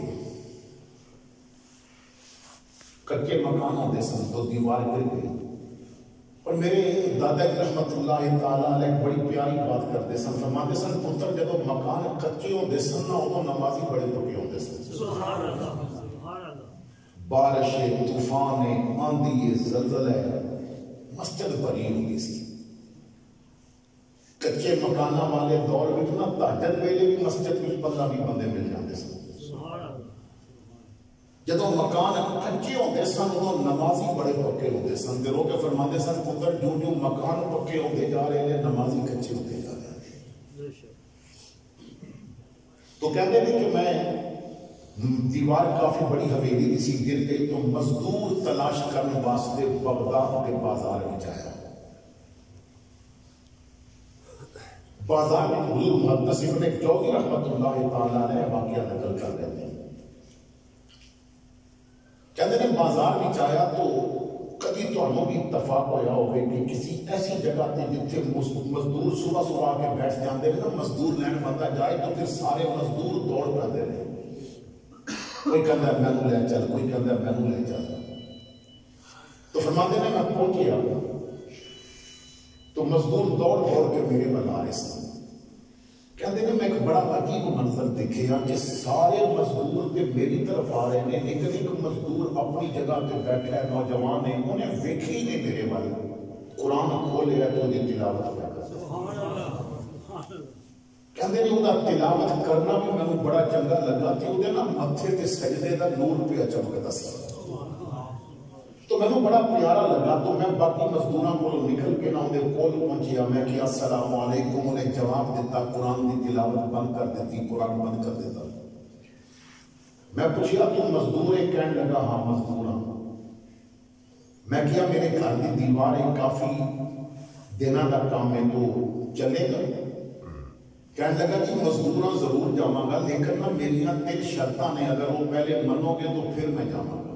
Speaker 1: کچے مکان ہوتے سن تو دیوار گر گئی اور میرے دادا کی رحمت اللہ تعالیٰ علیہ بڑی پیاری بات کرتے سن فرماتے سن پتر جب مکان کچے ہوتے سن نہ ادو نمازی بڑے پکے ہوتے سن بارش طوفان آندھی زلزلہ مسجد بھری ہوئی سی کچے مکانہ والے دور میں نہ تہجد ویلے بھی مسجد میں 15 بندے مل جاتے سن جدو مکان کچے ہوتے سن ادو نمازی بڑے پکے ہوتے سن دلوں کے فرماندے سن پتر جو جو مکان پکے ہوتے جا رہے ہیں نمازی کچے ہوتے جا رہے ہیں تو کہتے ہیں کہ میں دیوار کافی بڑی حویلی سی گر گئی تو مزدور تلاش کرنے واسطے بغداد کے بازار میں جایا بازار میں حضور محدث ابن جوزی رحمت اللہ تعالیٰ نے واقعہ نقل کر رہے ہیں کہتے ہیں بازار میں جایا تو کبھی تو ہمیں بھی اتفاق ہویا ہوگا کہ کسی ایسی جگہ تے جتھے مزدور صبح صبح آ کے بیٹھ جاندے ہیں نا مزدور لین بندہ جائے تو پھر سارے مزدور دوڑ پاتے رہے کوئی کہتا ہے میں لے چل کوئی کہتا ہے میں لے چل تو فرماتے ہیں میں پہنچیا تو مزدور دوڑ دوڑ کے میرے بل آ رہے سن کہتے ہیں میں ایک بڑا عجیب منظر دیکھا کہ سارے مزدور کے میری طرف آ رہے ہیں لیکن ایک مزدور اپنی جگہ پہ بیٹھا ہے نوجوان ہے انہیں ویکھی ہی نہیں میرے بل قرآن کھولے ہے تو انہیں تلاوت کرتا کہتے ہیں وہ تلاوت کرنا بھی میں بڑا چنگا لگا کہ وہ نا متھے تے سجدے دا نور پہ چمکتا سی تو میں بڑا پیارا لگا تو میں باقی مزدوراں کو نکل کے نہ انہیں کول پہنچیا میں کہ السلام علیکم انہیں جواب دیتا قرآن دی تلاوت بند کر دیتی قرآن بند کر دیتا میں پوچھیا تو مزدور ایک کہنے لگا ہاں مزدوراں میں کیا میرے گھر کی دیواریں کافی دنوں کا کام ہے تو چلے گا کہنے لگا کہ مزدوراں ضرور جاواں گا لیکن نہ میریاں 3 شرطاں نے، اگر وہ پہلے منو گے تو پھر میں جاواں گا۔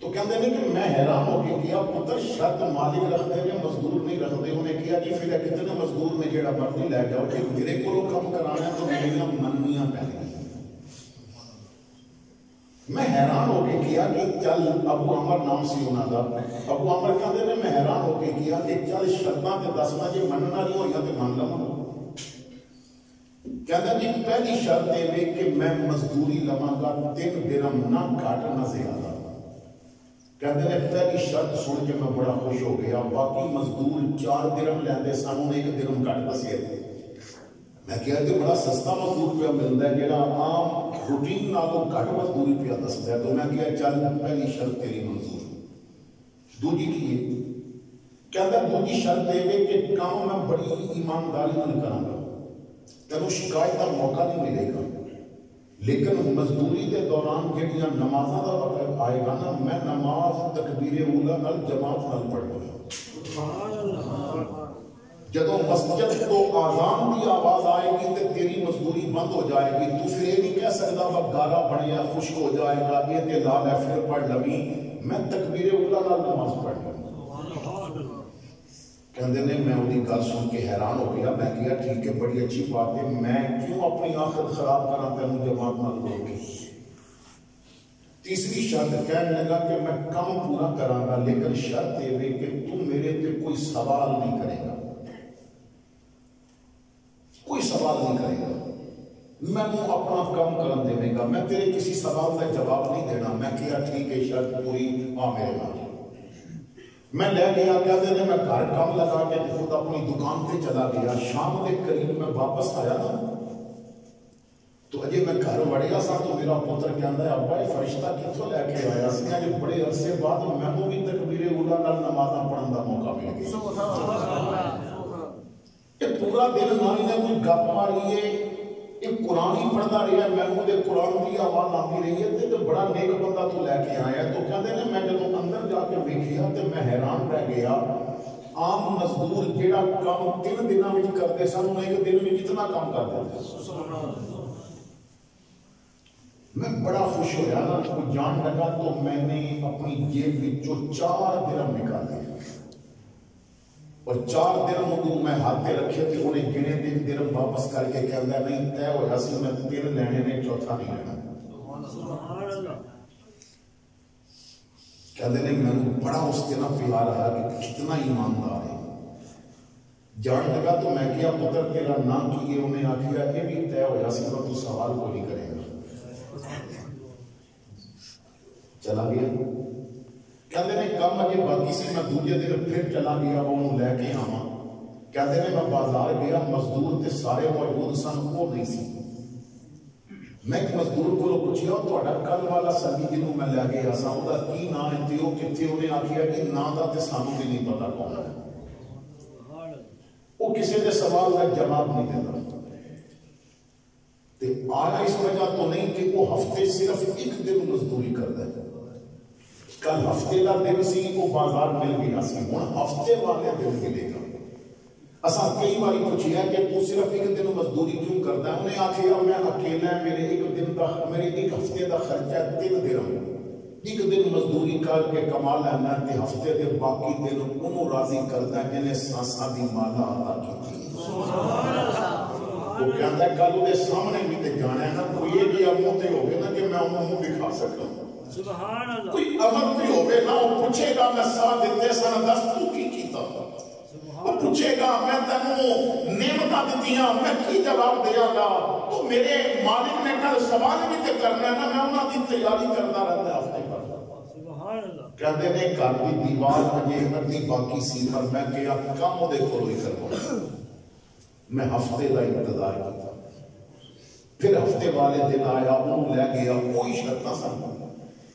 Speaker 1: تو کہتے ہیں کہ میں حیران ہو کے کیا پتر شرط مالک رکھتے ہیں مزدور نہیں رکھتے۔ انہیں کیا کہ پھر کتنے مزدور نے جیڑا مرضی لے جاؤ کہ میرے کو کم کرانا ہے تو میریاں مننیاں پہلے۔ میں حیران ہو کے کیا کہ چل، ابو عمر نام سی انہاں دا، ابو عمر کہتے ہیں میں حیران ہو کے کیا کہ چل شرطاں تے دسنا جے منن والی ہوئی تے من لواں۔ کہتا جی پہلی شرط یہ کہ میں مزدوری لواں گا 3 درہم نہ گھٹ نہ زیادہ۔ کہتے ہیں پہلی شرط سن کے میں بڑا خوش ہو گیا۔ باقی مزدور 4 درہم لیندے سانوں نے 1 درہم گھٹ دسے تھے۔ میں کہا کہ بڑا سستا مزدور پہ ملتا ہے جڑا عام روٹین نالوں گھٹ مزدوری پہ دستا ہے۔ تو میں کہا چل پہلی شرط تیری منظور۔ دوجی کی کہتا ہے دوجی شرط یہ کہ کام میں بڑی ایمانداری نال کراں گا، تینوں شکایت کا موقع نہیں ملے گا، لیکن مزدوری کے دوران جہاں نمازاں کا وقت آئے گا نا میں نماز تکبیر اولا نال جماعت نال پڑھوں گا۔ جدو مسجد تو آزان کی آواز آئے گی تو تیری مزدوری بند ہو جائے گی۔ تو پھر یہ نہیں کہہ سکتا وہ گارا بڑھیا خشک ہو جائے گا یہ تے لال ہے پھر پڑھ لوی، میں تکبیر اولا نال نماز پڑھ لوں۔ کہندے نے میں انہی گل سن کے حیران ہو گیا۔ میں کہا ٹھیک ہے بڑی اچھی بات ہے، میں کیوں اپنی آخرت خراب کرنا تینوں جماعت نال لوگ کے۔ تیسری شرط کہنے لگا کہ میں کم پورا کراں گا لیکن شرط یہ کہ تم میرے تے کوئی سوال نہیں کرے گا، کوئی سوال نہیں کرے گا، میں اپنا کام کرن دے گا، میں تیرے کسی سوال کا جواب نہیں دینا۔ میں کہا ٹھیک ہے شرط پوری، آ میرے نال۔ میں لے گیا، کہتے ہیں میں گھر کام لگا کے خود اپنی دکان پہ چلا گیا۔ شام کے قریب میں واپس آیا نا تو اجے میں گھر وڑیا سا تو میرا پتر کہندا ہے ابا یہ فرشتہ کتوں لے کے آیا سی؟ کہ بڑے عرصے بعد مینوں بھی تکبیر اولا نال نمازاں پڑھن دا موقع مل گیا۔ یہ پورا دن نہ انہیں کوئی گپ ماری ہے، یہ قرآن ہی پڑھتا رہا ہے، مینوں دے قرآن کی آواز آتی رہی ہے تو بڑا نیک بندہ تو لے کے آیا۔ تو کہتے ہیں میں جب اندر جا کے ویکھیا تو میں حیران رہ گیا۔ عام مزدور جیڑا کام 3 دنوں میں کرتے سن انہیں 1 دن میں جتنا کام کرتے تھے۔ میں بڑا خوش ہویا نا، کوئی جان لگا تو میں نے اپنی جیب وچوں 4 درہم نکالے اور 4 درہم اگوں میں ہاتھے رکھے تھے۔ انہیں گنے 1 درہم واپس کر کے کہندا نہیں طے ہویا سی میں 3 لینے نے، چوتھا نہیں لینا۔ کہندے نے میں بڑا اس کے نہ پیار آیا کہ کتنا ایماندار ہے۔ جان لگا تو میں کیا پتر تیرا نام کی ہے؟ انہیں آکھیا یہ بھی طے ہویا سی میں تو سوال کو نہیں کرے گا۔ چلا گیا۔ کہتے ہیں کم اجے باقی سی، میں دوجے دن پھر چلا گیا وہ انہوں لے کے آواں۔ کہتے ہیں میں بازار گیا، مزدور تے سارے موجود سن، وہ نہیں سی۔ میں ایک مزدور کو پوچھیا تہاڈا کل والا سنگی جنوں میں لے گیا سا اوندا کی نام ہے تے او کتھے؟ انہیں آکھیا کہ نام دا تے سانوں بھی نہیں پتا کون ہے۔ وہ کسی دے سوال کا جواب نہیں دیتا۔ تے آیا اس وجہ تو نہیں کہ وہ ہفتے صرف 1 دن مزدوری کرتا ہے۔ کل ہفتے کا دن سی وہ بازار مل گیا سی، ہوں ہفتے والے دن ملے گا۔ اساں کئی باری پوچھیا کہ تو صرف 1 دن مزدوری کیوں کرتا ہے؟ انہیں آخیا میں اکیلا میرے 1 دن کا میرے 1 ہفتے کا خرچہ 3 درہم، 1 دن مزدوری کر کے کما لینا تے ہفتے دے باقی دن انہوں راضی کرتا ہے جنہیں سانساں دی مالا عطا کی تھی۔ وہ کہتا ہے کل وہ سامنے بھی تے جانا ہے نا، کوئی یہ بھی منہ تے ہوگے نا کہ میں انہوں منہ دکھا سکتا ہوں۔ کوئی امر بھی ہوگے نا، وہ پوچھے گا میں سا دیتے سن دس تو کی کیتا، وہ پوچھے گا میں تینوں نعمتاں دتیاں میں کی جواب دیا گا، تو میرے مالک نے کل سوال بھی تے کرنا ہے نا، میں انہاں دی تیاری کرتا رہتا ہے ہفتے پر۔ کہتے ہیں گھر کی دیوار اجے ادھی باقی سی پر میں کیا کام دے کولوں ہی کرواؤں۔ میں ہفتے کا انتظار کیا، پھر ہفتے والے دن آیا انہوں لے گیا، کوئی شرطاں سن۔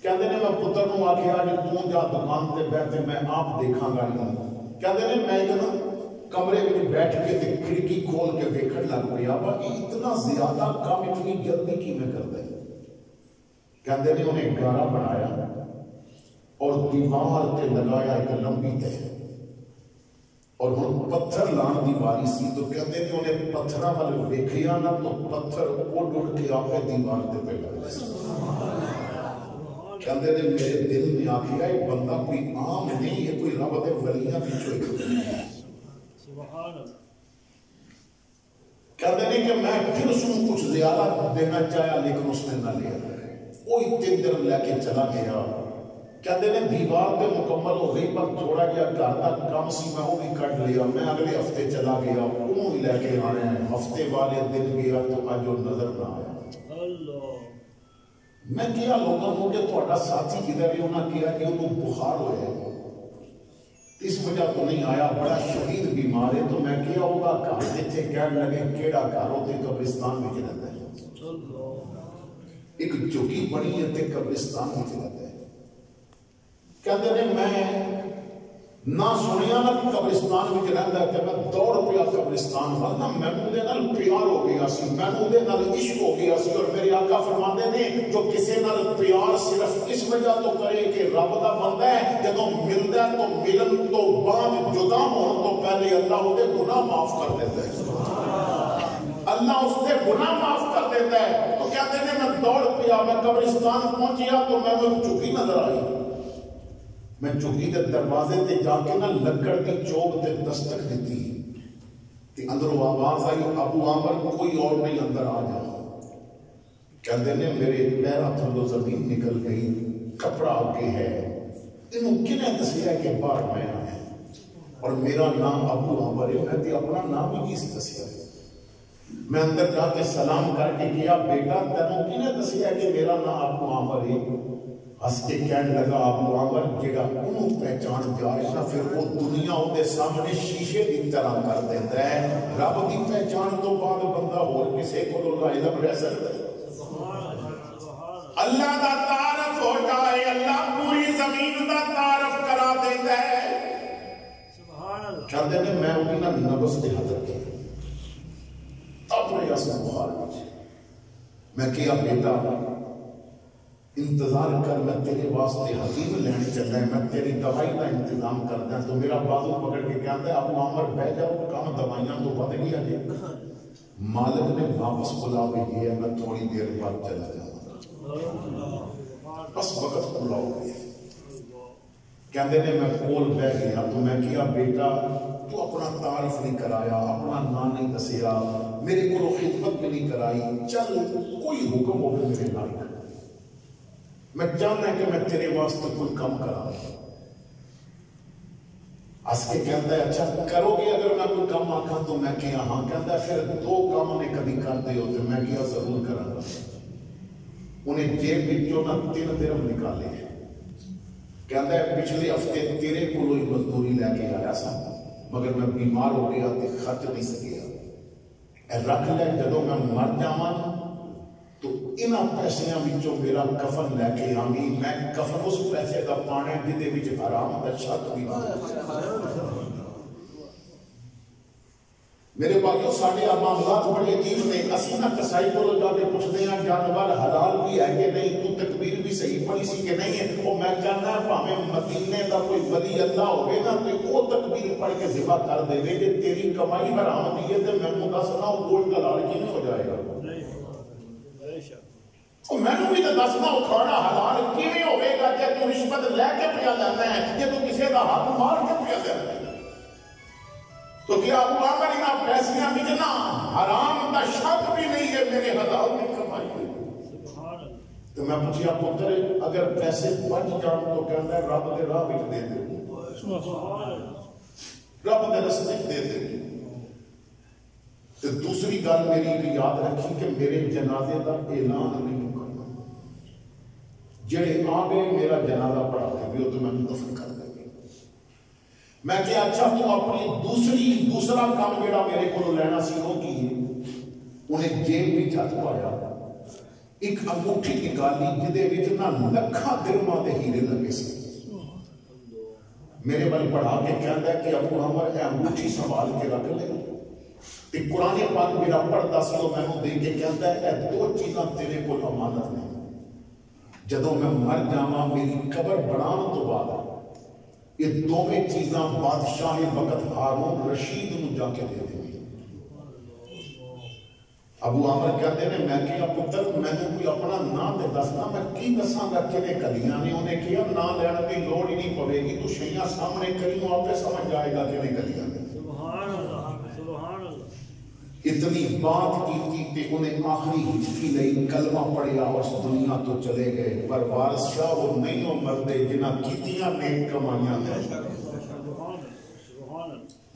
Speaker 1: کہتے ہیں میں پتر نوں آکھیا کہ تو جا دکان تے بیٹھے میں آپ دیکھاں گا نہیں۔ کہتے ہیں میں نا کمرے میں بیٹھ کے تے کھڑکی کھول کے دیکھن لگ پیا اتنا زیادہ کام اتنی جلدی کی میں کرتا ہے۔ کہتے ہیں انہیں گارا بنایا اور دیوار تے لگایا ایک لمبی تہ، اور ہن پتھر لان دی واری سی تو کہتے ہیں انہیں پتھراں والے ویکھیا نہ تو پتھر اڑ اڑ کے آپ دیوار تے پہ لگے کہتے ہیں میرے دل میں آخیا یہ بندہ کوئی عام نہیں، یہ کوئی رب دے ولیاں وچوں ایک سبحان اللہ۔ کہتے ہیں کہ میں پھر اس کو کچھ زیادہ دینا چاہیا لیکن اس نے نہ لیا، کوئی 3 دن لے کے چلا گیا۔ کہتے ہیں دیوار پہ مکمل ہو گئی پر تھوڑا گیا گھر تک کم سی میں وہ بھی کٹ لیا، میں اگلے ہفتے چلا گیا انہوں بھی لے کے آنے ہیں، ہفتے والے دن گیا تو اج وہ نظر نہ آیا۔ میں کیا لوگوں کو کہ تھوڑا ساتھی جدھر بھی انہوں نے کیا کہ انہوں بخار ہوئے اس وجہ تو نہیں آیا، بڑا شدید بیمار ہے، تو میں کیا ہوگا گھر دیتے کہنے لگے کیڑا گھر ہوتے قبرستان میں رہتا ہے، ایک جھگی بڑی ہے قبرستان میں رہتا ہے۔ کہتے ہیں میں نہ سنیا نہ قبرستان میں رہتا ہے کہ میں دوڑ پیا قبرستان ورنہ مینوں دے نال پیار ہو گیا سی، مینوں دے نال عشق ہو گیا سی۔ اور میرے آقا فرماتے نے جو کسی نال پیار صرف اس وجہ تو کرے کہ رب دا بندہ ہے، جدوں ملدا ہے تو ملن تو بعد جدا ہون تو پہلے اللہ دے گناہ معاف کر دیتا ہے، اللہ اس کے گناہ معاف کر دیتا ہے۔ تو کہتے ہیں میں دوڑ پیا، میں قبرستان پہنچیا تو میں جھکی نظر آئی، میں جھکی دے دروازے تے جا کے نہ لکڑ دی چوک تے دستک دیتی تے اندروں آواز آئی ابو عامر کوئی اور نہیں اندر آ جا۔ کہتے ہیں میرے پیرا تھلو زمین نکل گئی، کپڑا اگے ہے، انہوں کنے دسیا کہ باہر میں آیا اور میرا نام ابو عامر ہے، میں تے اپنا نام ہی کس دسیا ہے۔ میں اندر جا کے سلام کر کے کیا بیٹا تینوں کنے دسیا کہ میرا نام ابو عامر ہے؟ ہس کے کہنے لگا ابو عامر جڑا انہوں پہچان جائے نا پھر وہ دنیا اندے سامنے شیشے کی طرح کر دیتا ہے، رب کی پہچان تو بعد بندہ اور کسے کو علم رہ سکتا ہے۔ اللہ دا تعارف ہو جائے اللہ پوری زمین دا تعارف کرا دیتا ہے۔ کہتے ہیں میں انہیں نا نبض دے حد رکھے اپنے یاسم بخار مجھے، میں کیا بیٹا انتظار کر، میں تیرے واسطے حکیم لین چلنا ہے، میں تیری دوائی کا انتظام کرنا ہے۔ تو میرا بازو پکڑ کے کہتا ہے ابو عامر بہ جاؤ کم دوائیاں تو بد گیا جی۔ مالک نے واپس بلا بھی ہے، میں تھوڑی دیر بعد چلا جاؤں بس وقت پورا ہو گیا۔ کہتے ہیں میں کول بہ گیا تو میں کیا بیٹا تو اپنا تعارف نہیں کرایا، اپنا نام نہیں دسیا، میرے کو خدمت بھی نہیں کرائی، چل کوئی حکم ہو میرے نال، میں چاہتا ہے کہ میں تیرے واسطے کوئی کم کرا۔ اس کے کہتا ہے اچھا کرو گے اگر میں کوئی کم آکھاں تو میں کیا ہاں، کہتا ہے پھر 2 کام نے کبھی کر دے ہوتے، میں کیا ضرور کرا گا۔ انہیں جیب بچوں نہ 3 درہم نکالے ہیں، کہتا ہے پچھلے ہفتے تیرے کو ہی مزدوری لے کے آیا سا مگر میں بیمار ہو گیا تو خرچ نہیں سکیا، اے رکھ لے جدوں میں مر جاواں تو انہاں پیسیاں وچوں میرا کفن لے کے آنگی، میں کفن اس پیسے دا پانے جدے وچ حرام دا شک بھی میرے بھائیو ساڈے معاملات بڑے عجیب نے۔ اسی نہ کسائی کو جا کے پوچھتے ہیں جانور حلال بھی ہے کہ نہیں، تو تکبیر بھی صحیح پڑھی سی کہ نہیں ہے، وہ میں کہنا ہے بھاویں مدینے دا کوئی ولی اللہ ہوگے نا تو وہ تکبیر پڑھ کے ذبح کر دے گے کہ تیری کمائی حرام دی ہے تے میں دسنا وہ گوشت حلال کیویں ہو جائے گا؟ مینوں بھی تو دسنا وہ کھانا حلال کیویں ہوئے گا کہ تو رشوت لے کے پیا لینا ہے کہ تو کسی دا حق مار کے پیا لینا ہے؟ تو کیا ابو عامر انہاں پیسیاں بچنا حرام دا شک بھی نہیں ہے، میرے حلال میں کمائی ہوئی۔ تو میں پوچھیا پتر اگر پیسے بچ جان تو کہنا ہے رب دے راہ وچ دے دے، رب دے رستے دے دے۔ تو دوسری گل میری یاد رکھی کہ میرے جنازے دا اعلان نہیں کرنا، جڑے آ گئے میرا جنازہ پڑھا دے گئے تو میں دفن کر دیں گے۔ میں کہ اچھا تو اپنی دوسرا کام جڑا میرے کو لینا سی وہ کی ہے؟ انہیں جیب بھی ہاتھ پایا، ایک انگوٹھی نکالی جدے وچ نہ لکھاں درہماں دے ہیرے لگے سی۔ میرے بل پڑھا کے کہتا ہے کہ ابو عامر اے انگوٹھی سنبھال کے رکھ لے۔ تے قرآن پاک میرا پڑھتا سی تو میں دے کے کہتا ہے اے 2 چیزاں تیرے کو امانت نہیں، جدوں میں مر جاواں میری قبر بنان تو بعد یہ دونوں چیزاں بادشاہ وقت ہارون رشید نو جا کے دے دیں. ابو عامر کہتے ہیں میں کیا پتر میں نے کوئی اپنا نام دے دسنا میں کی دساں گا کہ کلیاں نے انہیں کیا نام لینے کی لوڑ ہی نہیں پوے گی تو شیعہ سامنے کریوں آپ پہ سمجھ جائے گا کہ کلیاں نے. سبحان اللہ سبحان اللہ. اتنی بات کی کہ انہیں آخری ہجری لئی کلمہ پڑھیا اور اس دنیا تو چلے گئے. پر وارث شاہ وہ نہیں ہو مردے جنہ کیتیاں نیک کمائیاں نے.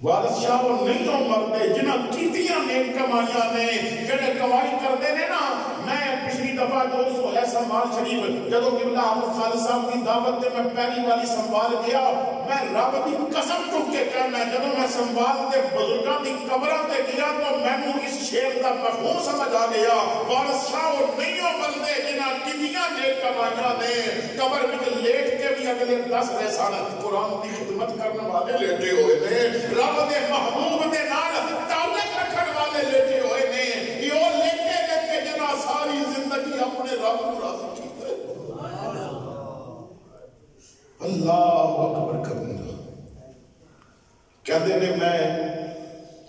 Speaker 1: وارث شاہ وہ نہیں ہو مردے جنہ کیتیاں نیک کمائیاں نے. جنہیں کمائی کر دینے نا میں پچھلی دفعہ دوستو ہے سنبھال شریف جدو قبلہ حافظ خالد صاحب کی دعوت میں پہلی والی سنبھال گیا میں رب دی قسم چک کے کہنا ہے جدو میں سنبھال دے بزرگاں دی قبروں تے گیا تو میں نے اس شعر دا مفہوم سمجھ آ گیا. وارث شاہ وہ نہیں ہو مردے جنہ کیتیاں نیک کمائیاں نے. قبر میں لیٹ کے بھی اگلے 10 رہ سن قرآن دی خدمت کرنے والے لیٹے ہوئے نے. رب دے محبوب دے نال تعلق رکھن والے لیٹے ہوئے نے. یہ لیٹے لیٹے جنا ساری زندگی اپنے رب کو راضی کیتا ہے. اللہ اکبر کبیرہ. کہتے ہیں میں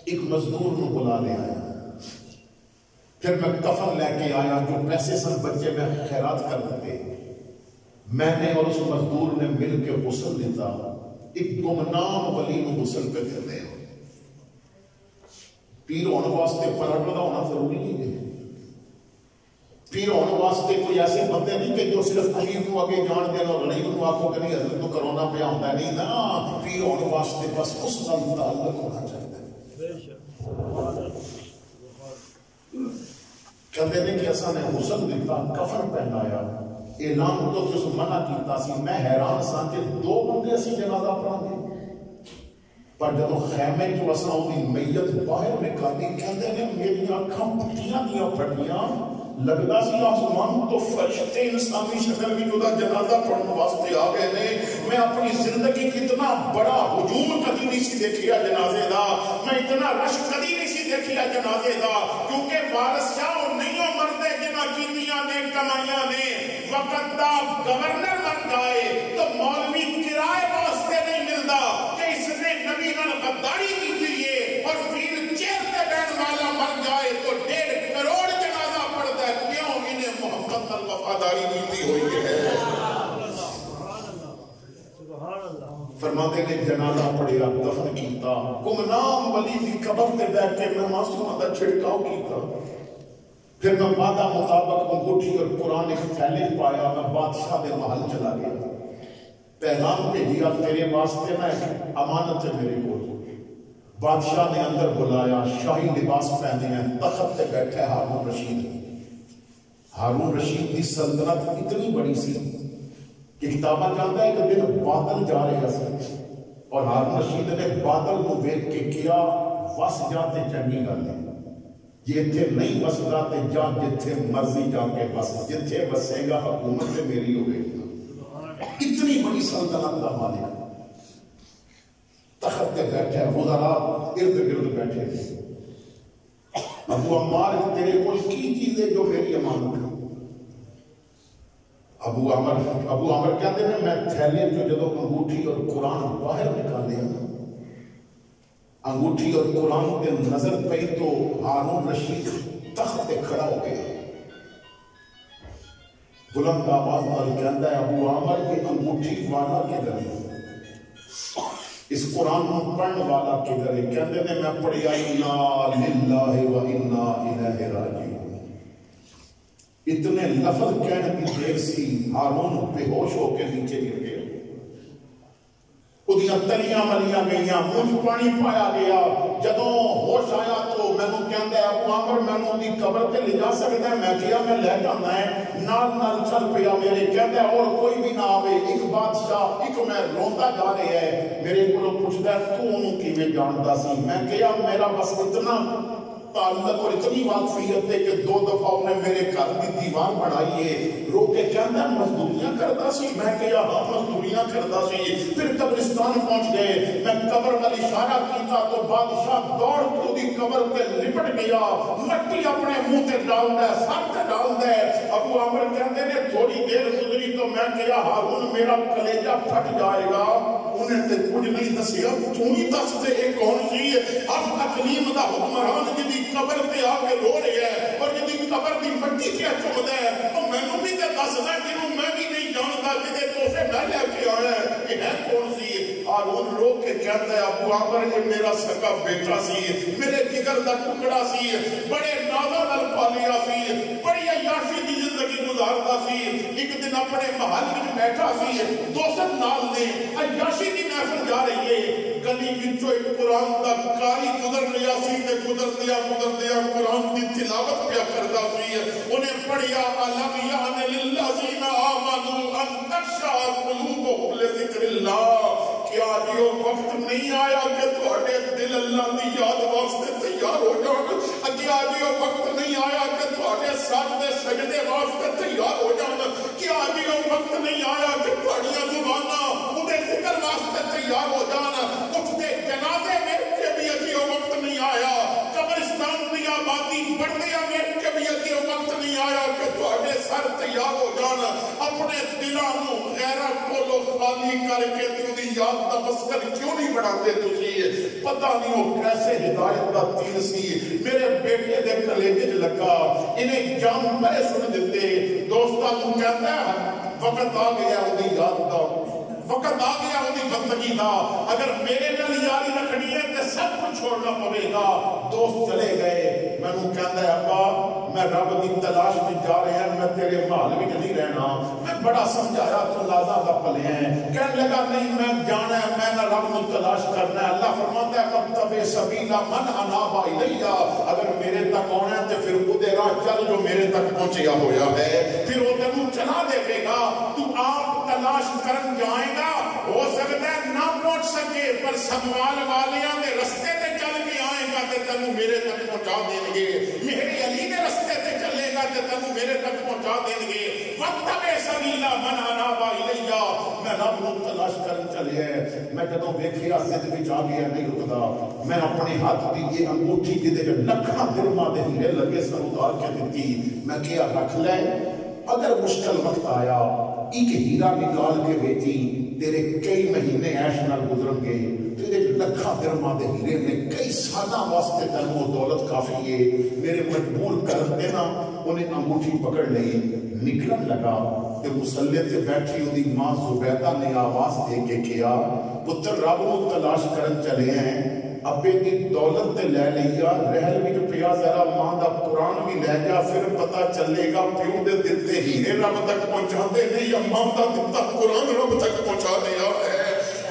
Speaker 1: ایک مزدور نو بلا لے آیا پھر میں کفن لے کے آیا جو پیسے سن بچے میں خیرات کر دیتے. میں نے اور اس مزدور نے مل کے غسل دیتا. ایک گمنام ولی نو غسل پہ دیتے ہیں. پیر ہونے واسطے پڑھنا ہونا ضروری نہیں ہے. پیر ہونے واسطے کوئی ایسے بندے نہیں کہ جو صرف امیر کو آگے جان دینا اور غریب کو آگے کہ نہیں حضرت تو کرونا پہ ہوتا ہے. نہیں نا پیر ہونے واسطے بس اس کا تعلق ہونا چاہیے. کہتے ہیں کہ ایسا نے غسل دیتا کفن پہنایا اعلان تو اس منع کیتا سی. میں حیران سا کہ 2 بندے اسی جنازہ پڑھاندے پر جدو خیمے جو اساں دی میت باہر نکالی کہندے نے میری اکھاں پھٹیاں دیاں پھٹیاں لگدا سی آسمان تو فرشتے انسانی شکل میں جدا جنازہ پڑھنے واسطے آ گئے نے. میں اپنی زندگی کتنا بڑا ہجوم کبھی نہیں سی دیکھیا جنازے دا. میں اتنا رش کبھی نہیں سی دیکھیا جنازے دا. کیونکہ وارث شاہ نہیں ہو مردے جنہ کیتیاں نے کمائیاں نے. وقت دا گورنر بن جائے تو مولوی کرائے واسطے نہیں ملتا کہ اس نے نبی نال غداری کی ہے اور ویل چیئر تے بیٹھ والا مر جائے تو 1.5 کروڑ جنازہ پڑھتا ہے. کیوں انہیں محبت نال وفاداری کی ہوئی ہے. فرماتے کہ جنازہ پڑھیا دفن کیتا گمنام ولی دی قبر تے بیٹھ کے میں معصوماں دا چھڑکاؤ کیتا. پھر میں وعدہ مطابق انگوٹھی اور قرآن ایک تھیلے پایا. میں بادشاہ دے محل چلا گیا. پیغام بھیجیا تیرے واسطے میں امانت ہے میرے کو. بادشاہ نے اندر بلایا. شاہی لباس پہنے ہیں تخت پہ بیٹھے ہارون رشید. ہارون رشید کی سلطنت اتنی بڑی سی کہ کتابہ جانتا ہے کہ دن بادل جا رہے ہیں اور ہارون رشید نے بادل کو دیکھ کے کیا وس جاتے چنگی گل ہے. جتھے نہیں وسدا تے جا جتھے مرضی جا کے بس جتھے بسے گا حکومت تے میری ہوئے گی. اتنی بڑی سلطنت کا مالک تخت پہ بیٹھے وزراء ارد گرد بیٹھے. ابو عمار تیرے کول کی چیز ہے جو میری امانت ہے. ابو عمر کہتے ہیں میں تھیلے جو جدو انگوٹھی اور قرآن باہر نکالے انگوٹھی اور قرآن پہ نظر پئی تو ہارون رشید تخت پہ کھڑا ہو گیا. بلند آواز نال کہندا ہے ابو عامر یہ انگوٹھی والا کدھر ہے؟ اس قرآن کو پڑھنے والا کدھر ہے؟ کہندے نے میں پڑھیا انا للہ و انا الیہ راجعون. اتنے لفظ کہنے کی دیر سی ہارون بے ہوش ہو کے نیچے گر گئے. اُدیاں تلیاں ملیاں گئیاں منہ پانی پایا گیا. جدوں ہوش آیا تو میں نے کہندا ہے ابو عامر میں نے دی قبر تے لے جا سکدا ہے؟ میں کیا میں لے جانا ہے. نال نال چل پیا میرے. کہندا ہے اور کوئی بھی نہ آوے. ایک بادشاہ ایک میں روندا جا رہا ہے میرے کو پوچھدا ہے تو انہوں کیویں جاندا سی؟ میں کہیا میرا بس اتنا تعلق اور اتنی واقفیت ہے کہ 2 دفعہ انہیں میرے گھر کی دیوار بڑھائی ہے. رو کے کہندا مزدوریاں کرتا سی. میں کہیا ہاں مزدوریاں کرتا سی. پھر قبرستان پہنچ گئے. میں قبر والی اشارہ کیتا تو بادشاہ دوڑ کے دی قبر پہ لپٹ گیا. مٹی اپنے منہ تے ڈالدا ہے سر تے ڈالدا ہے. ابو عامر کہندے نے تھوڑی دیر گزری تو میں کہیا ہارون میرا کلیجہ پھٹ جائے گا. انہیں تے کچھ نہیں دسیا تو ہی دس دے یہ کون سی ہر اقلیم دا حکمران جدی قبر تے آ کے رو رہی ہے اور جدی قبر دی مٹی کیا چمدا ہے اور مینوں بھی تے دس دے جنوں میں بھی نہیں جاندا جدے توفے میں لے کے آیا ہے یہ ہے کون سی ہارون رو کے کہتا ہے ابو عامر یہ میرا سگا بیٹا سی میرے جگر دا ٹکڑا سی بڑے نازاں نال پالیا سی بڑی عیاشی دی زندگی گزاردا سی ایک دن اپنے محل وچ بیٹھا سی دوست نال نے عیاشی دی محفل جا رہی ہے گلی وچوں ایک قرآن دا قاری گزر لیا سی تے گزر دیا قرآن دی تلاوت پیا کردا سی انہیں پڑھیا الم یعن للذین آمنوا ان تخشع قلوبهم لذکر اللہ کیا جو وقت نہیں آیا کہ تہاڈے دل اللہ دی یاد واسطے تیار ہو جان کیا جو وقت نہیں آیا کہ تہاڈے سجدے سجدے واسطے تیار ہو جان کیا جو وقت نہیں آیا کہ تہاڈیاں زباناں اودے ذکر واسطے تیار ہو جان اٹھتے جنازے میں کہ بھی ابھی وقت نہیں آیا قبرستان دی آبادی بڑھدیا میں کہ بھی ابھی وقت نہیں آیا کہ تہاڈے سر تیار ہو جان اپنے دلاں نوں غیرت کولو خالی کر کے دی یاد دا مسکن کیوں نہیں بڑھاتے تسی پتہ نہیں وہ کیسے ہدایت دا تیر سی میرے بیٹے دے کلیجے وچ لگا انہیں جان پہ سن دیتے دوستاں نوں کہتا ہے وقت آ گیا اودی یاد دا وقت آ گیا اودی بندگی دا اگر میرے نال یاری رکھنی ہے تے سب کچھ چھوڑنا پوے گا دوست چلے گئے مینوں کہندا ہے ابا میں رب دی تلاش میں جا رہا ہوں میں تیرے محل وچ نہیں رہنا میں بڑا سمجھایا تو لازا دا پلے ہیں کہنے لگا نہیں میں جانا ہے میں نہ رب نو تلاش کرنا ہے اللہ فرماتا ہے وَاتَّبِعْ سَبِيلَ مَنْ أَنَابَ إِلَيَّ اگر میرے تک آنا ہے تو پھر اودے راہ چل جو میرے تک پہنچیا ہویا ہے پھر وہ تینوں چلا دے گا تو آپ تلاش کرن جائے گا ہو سکتا ہے نہ پہنچ سکے پر سنوال والیاں دے رستے تے چل کے آئے گا تے تینوں میرے تک پہنچا دیں گے میرے علی دے رستے تے چلے گا تے تینوں میرے تک پہنچا دیں گے وَاتَّبِعْ سَبِيلَ مَنْ أَنَابَ إِلَيَّ میں رب نو تلاش کرن چلے ہے میں جدوں ویکھیا زد وچ آ گیا نہیں رکدا میں اپنے ہاتھ دی یہ انگوٹھی جدے وچ لکھاں درہماں دے ہیرے لگے سن اتار کے دتی میں کیا رکھ لے اگر مشکل وقت آیا ایک ہیرا نکال کے بیچی تیرے کئی مہینے عیش نال گزرن گے تیرے لکھاں درہماں دے ہیرے نے کئی سالاں واسطے تینوں دولت کافی ہے میرے مجبور کر دینا انہیں انگوٹھی پکڑ لئی نکلن لگا کہ مسلح تے بیٹھی ہوئی ماں زبیدہ نے آواز دے کے کیا پتر رب نو تلاش کرن چلے ہیں ابے دی دولت تے لے لیا رحل وچ پیا ذرا ماں دا قرآن بھی لے جا پھر پتہ چلے گا پیو دے دتے ہیرے رب تک پہنچاندے نہیں یا ماں دا دتا قرآن رب تک پہنچا دیا ہے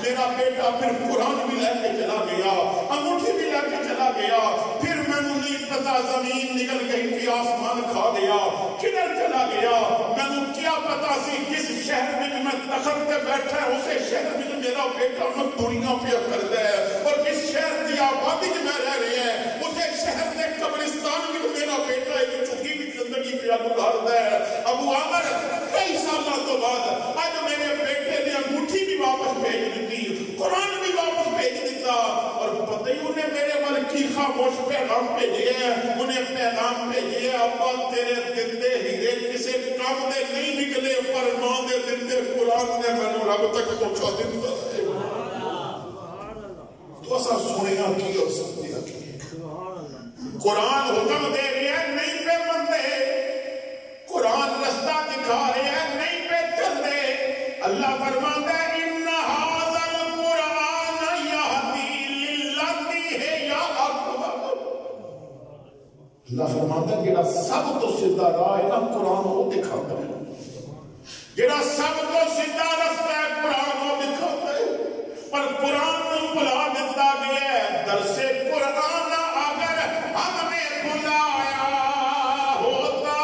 Speaker 1: میرا بیٹا پھر قرآن بھی لے کے چلا گیا انگوٹھی بھی لے کے چلا گیا پھر میں نے نہیں پتا زمین نکل گئی کہ آسمان کھا گیا کدھر چلا گیا میں نے کیا پتا سی کس شہر میں تخت پہ بیٹھا ہے اسے شہر میں میرا بیٹا مزدوریاں پہ کرتا ہے اور کس شہر کی آبادی میں رہ رہے ہیں اسے شہر کے قبرستان میں میرا بیٹا ایک چکی کی زندگی پہ گزارتا ہے ابو عامر کئی سالوں تو بعد آج میرے بیٹے نے انگوٹھی بھی واپس بھیج دیتی قرآن بھی واپس بھیج دیتا اور پتہ ہی انہیں میرے مل کی خاموش پیغام بھیجے ہیں انہیں پیغام بھیجے ابا تیرے دندے ہیرے کسے کام دے نہیں نکلے پر ماں دے دندے قرآن نے میں نے رب تک پہنچا دیتا ہے تو ایسا سنیا کی اور سمجھیا کی قرآن حکم دے رہے ہیں نہیں پہ مندے قرآن رستہ دکھا رہے ہیں نہیں پہ چل دے اللہ فرماتا ہے اللہ فرماتا ہے جڑا سب تو سیدھا راہ ہے نا قرآن وہ دکھاتا ہے جڑا سب تو سیدھا رستہ ہے قرآن وہ دکھاتا ہے پر قرآن کو بلا دیتا گیا ہے درس قرآن اگر ہم نے بلایا ہوتا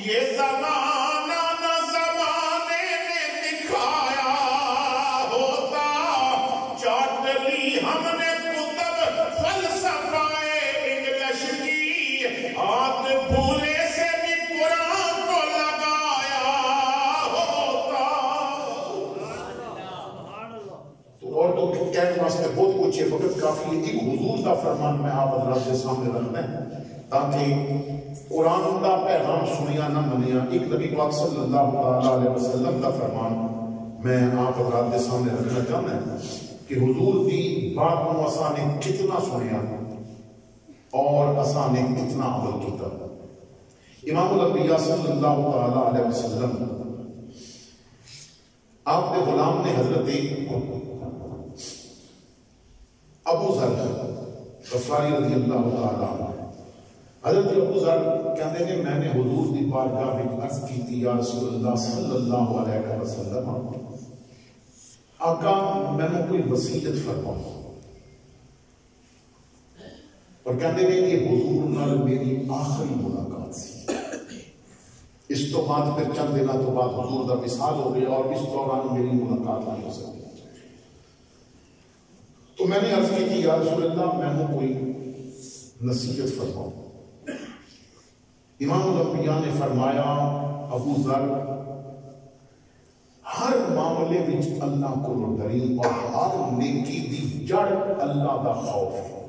Speaker 1: یہ زمانہ نہ زمانے نے دکھایا ہوتا چاٹ لی ہم نے کتب فلسفہ ہاتھ بھولے سے بھی قرآن کو لگایا ہوتا تو اور تو کہنے واسطے بہت کچھ ہے وقت کافی ایک حضور کا فرمان میں آپ حضرات کے سامنے رکھنا ہے تاکہ قرآن کا پیغام سنیا نہ منیا ایک نبی پاک صلی اللہ علیہ وسلم کا فرمان میں آپ حضرات کے سامنے رکھنا چاہتا ہوں کہ حضور دی بات کو اساں نے کتنا سنیا اور اساں نے کتنا عمل کیتا۔ امام الانبیاء صلی اللہ تعالی علیہ وسلم آپ کے غلام نے حضرت ابو ذر غفاری رضی اللہ تعالی عنہ، حضرت ابو ذر کہتے ہیں میں نے حضور دی بارگاہ میں عرض کی تھی یا رسول اللہ صلی اللہ علیہ وسلم آقا میں نے کوئی وصیت فرماؤ، اور کہتے ہیں کہ حضور نال میری آخری ملاقات سی، اس تو بعد پھر چند دنوں تو بعد حضور دا وصال ہو گیا اور اس دوران میری ملاقات نہیں ہو سکی۔ تو میں نے عرض کی کہ یا رسول اللہ میں نے کوئی نصیحت فرماؤ۔ امام الانبیاء نے فرمایا ابو ذر ہر معاملے وچ اللہ کو ڈری اور ہر نیکی دی جڑ اللہ دا خوف ہے۔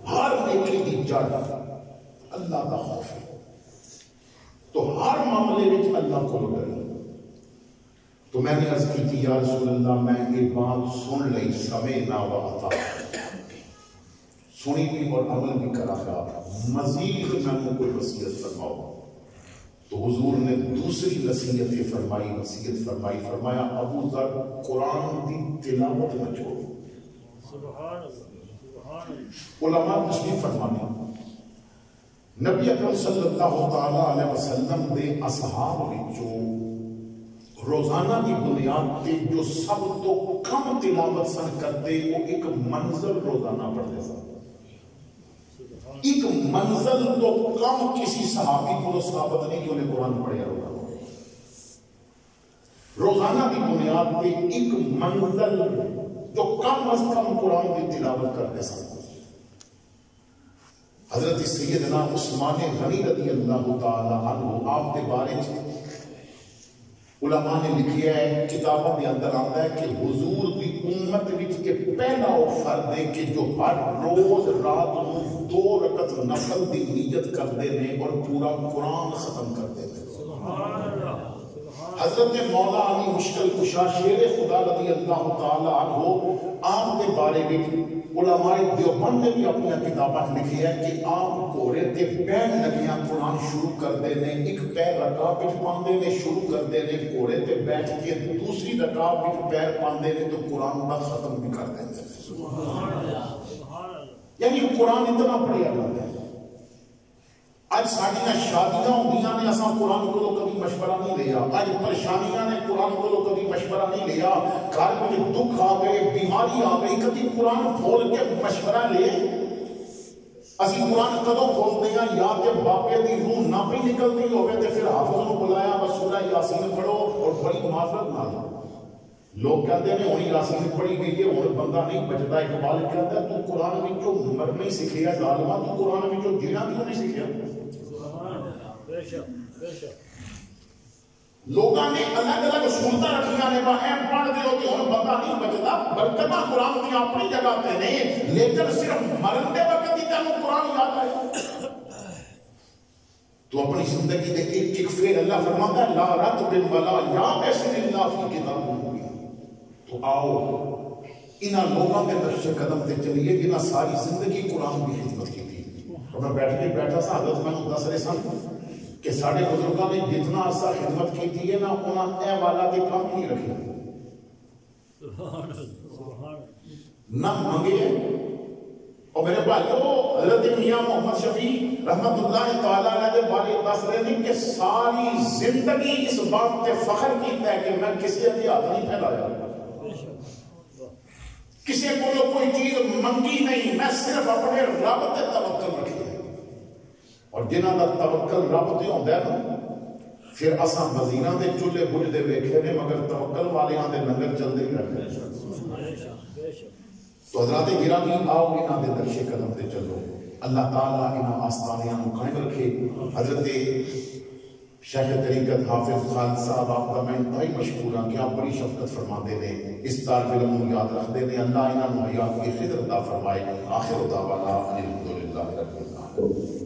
Speaker 1: ہر نیکی دی جڑ اللہ دا خوف ہے، تو ہر معاملے وچ اللہ کو ڈری۔ تو میں نے عرض کی تھی یا رسول اللہ میں یہ بات سن لئی سمعنا و اطعنا، سنی بھی اور عمل بھی کرا گا، مزید میں نے کوئی وصیت فرماؤ۔ تو حضور نے دوسری نصیحت فرمائی، فرمایا ابو ذر قرآن دی تلاوت نہ چھوڑ۔ علماء تشریف فرمانے نبی اکرم صلی اللہ تعالی علیہ وسلم دے اصحاب وچوں روزانہ کی بنیاد تے جو سب تو کم تلاوت سن کرتے وہ ایک منزل روزانہ پڑھتے سن۔ ایک منزل تو کم کسی صحابی کو ثابت نہیں کہ انہیں قرآن پڑھیا ہوگا۔ روزانہ کی بنیاد پہ ایک منزل جو کم از کم قرآن کی تلاوت کرتے سن۔ حضرت سیدنا عثمان غنی رضی اللہ تعالی عنہ آپ کے بارے علماء نے لکھیا ہے، کتابوں کے اندر آتا ہے کہ حضور کی امت وچ کے پہلا وہ فرد ہے کہ جو ہر روز رات کو 2 رکعت نفل دی نیت کرتے ہیں اور پورا قرآن ختم کرتے ہیں۔ حضرت مولا علی مشکل کشا شیر خدا رضی اللہ تعالی عنہ آپ کے بارے میں علماء دیوبند نے بھی اپنی کتابات لکھی ہے کہ آپ گھوڑے تے پیر لگیاں قرآن شروع کرتے ہیں، ایک پیر رکعت وچ پاندے نے شروع کرتے ہیں، گھوڑے تے بیٹھ کے دوسری رکعت وچ پیر پاندے نے تو قرآن دا ختم بھی کر دیتے ہیں۔ یعنی قرآن اتنا پڑھیا جاتا ہے۔ آج ساڑیاں شادیاں ہوندیاں نے اساں قرآن کو کبھی مشورہ نہیں لیا، آج پریشانیاں نے قرآن کو کبھی مشورہ نہیں لیا، گھر میں دکھ آ گئے، بیماری آ گئی، کبھی قرآن کھول کے مشورہ لے۔ اسی قرآن کدوں کھولتے ہیں یا کہ باپے دی روح نہ بھی نکلتی ہوئے تے پھر حافظ کو بلایا بس سورہ یاسین پڑھو اور بڑی معذرت نہ لو۔ لوگ کہتے ہیں ہوں یاسین پڑھی گئی ہے ہوں بندہ نہیں بچتا۔ اقبال کہتا ہے تو قرآن میں جو مرنا ہی سکھیا ظالمہ، تو قرآن میں جو جینا کیوں نہیں سکھیا؟ لوگوں نے الگ الگ سنتا رکھیاں نے اہم پڑھ دے ہوتے ہوں بندہ نہیں بچتا۔ برکتہ قرآن کی اپنی جگہ پہ نہیں، لیکن صرف مرن دے وقت ہی تینوں قرآن یاد آئے۔ تو اپنی زندگی دے ایک ایک فعل اللہ فرماتا ہے لا رتب ولا یابس الا فی کتاب مبین۔ تو آؤ انہاں لوگوں کے نقش قدم تے چلیے جنہاں ساری زندگی قرآن کی خدمت کی تھی۔ اور میں بیٹھا سا حضرت میں دس رہے سن کہ ساڑھے بزرگوں نے جتنا عرصہ خدمت کی تھی ہے نا انہاں اے والا کے کام نہیں رکھے نہ منگے ہیں۔ اور میرے بھائیو حضرت میاں محمد شفیع رحمت اللہ تعالیٰ علیہ کے بارے دس رہے ہیں کہ ساری زندگی اس بات پہ فخر کیتا ہے کہ میں کسی اگے ہاتھ نہیں پھیلایا، کسی کو کوئی چیز منگی نہیں، میں صرف اپنے رب تے توکل رکھی ہے۔ اور جنہاں دا توکل رب تے ہوندا ہے نا پھر اساں وزیراں دے چولہے بجھدے ویکھے نے مگر توکل والیاں دے لنگر چلدے ہی رہندے۔ تو حضرات گرامی آؤ انہاں دے نقش قدم تے چلو، اللہ تعالیٰ انہاں آستانیاں کو قائم رکھے۔ حضرت شیخ طریقت حافظ خالد صاحب آپ کا میں انتہائی مشکور ہوں کہ آپ بڑی شفقت فرماتے ہیں، اس طالب علم کو یاد رکھتے ہیں، اللہ انہاں حیات کی خدمت عطا فرمائے۔ آخر دعوانا الحمدللہ رب العالمین۔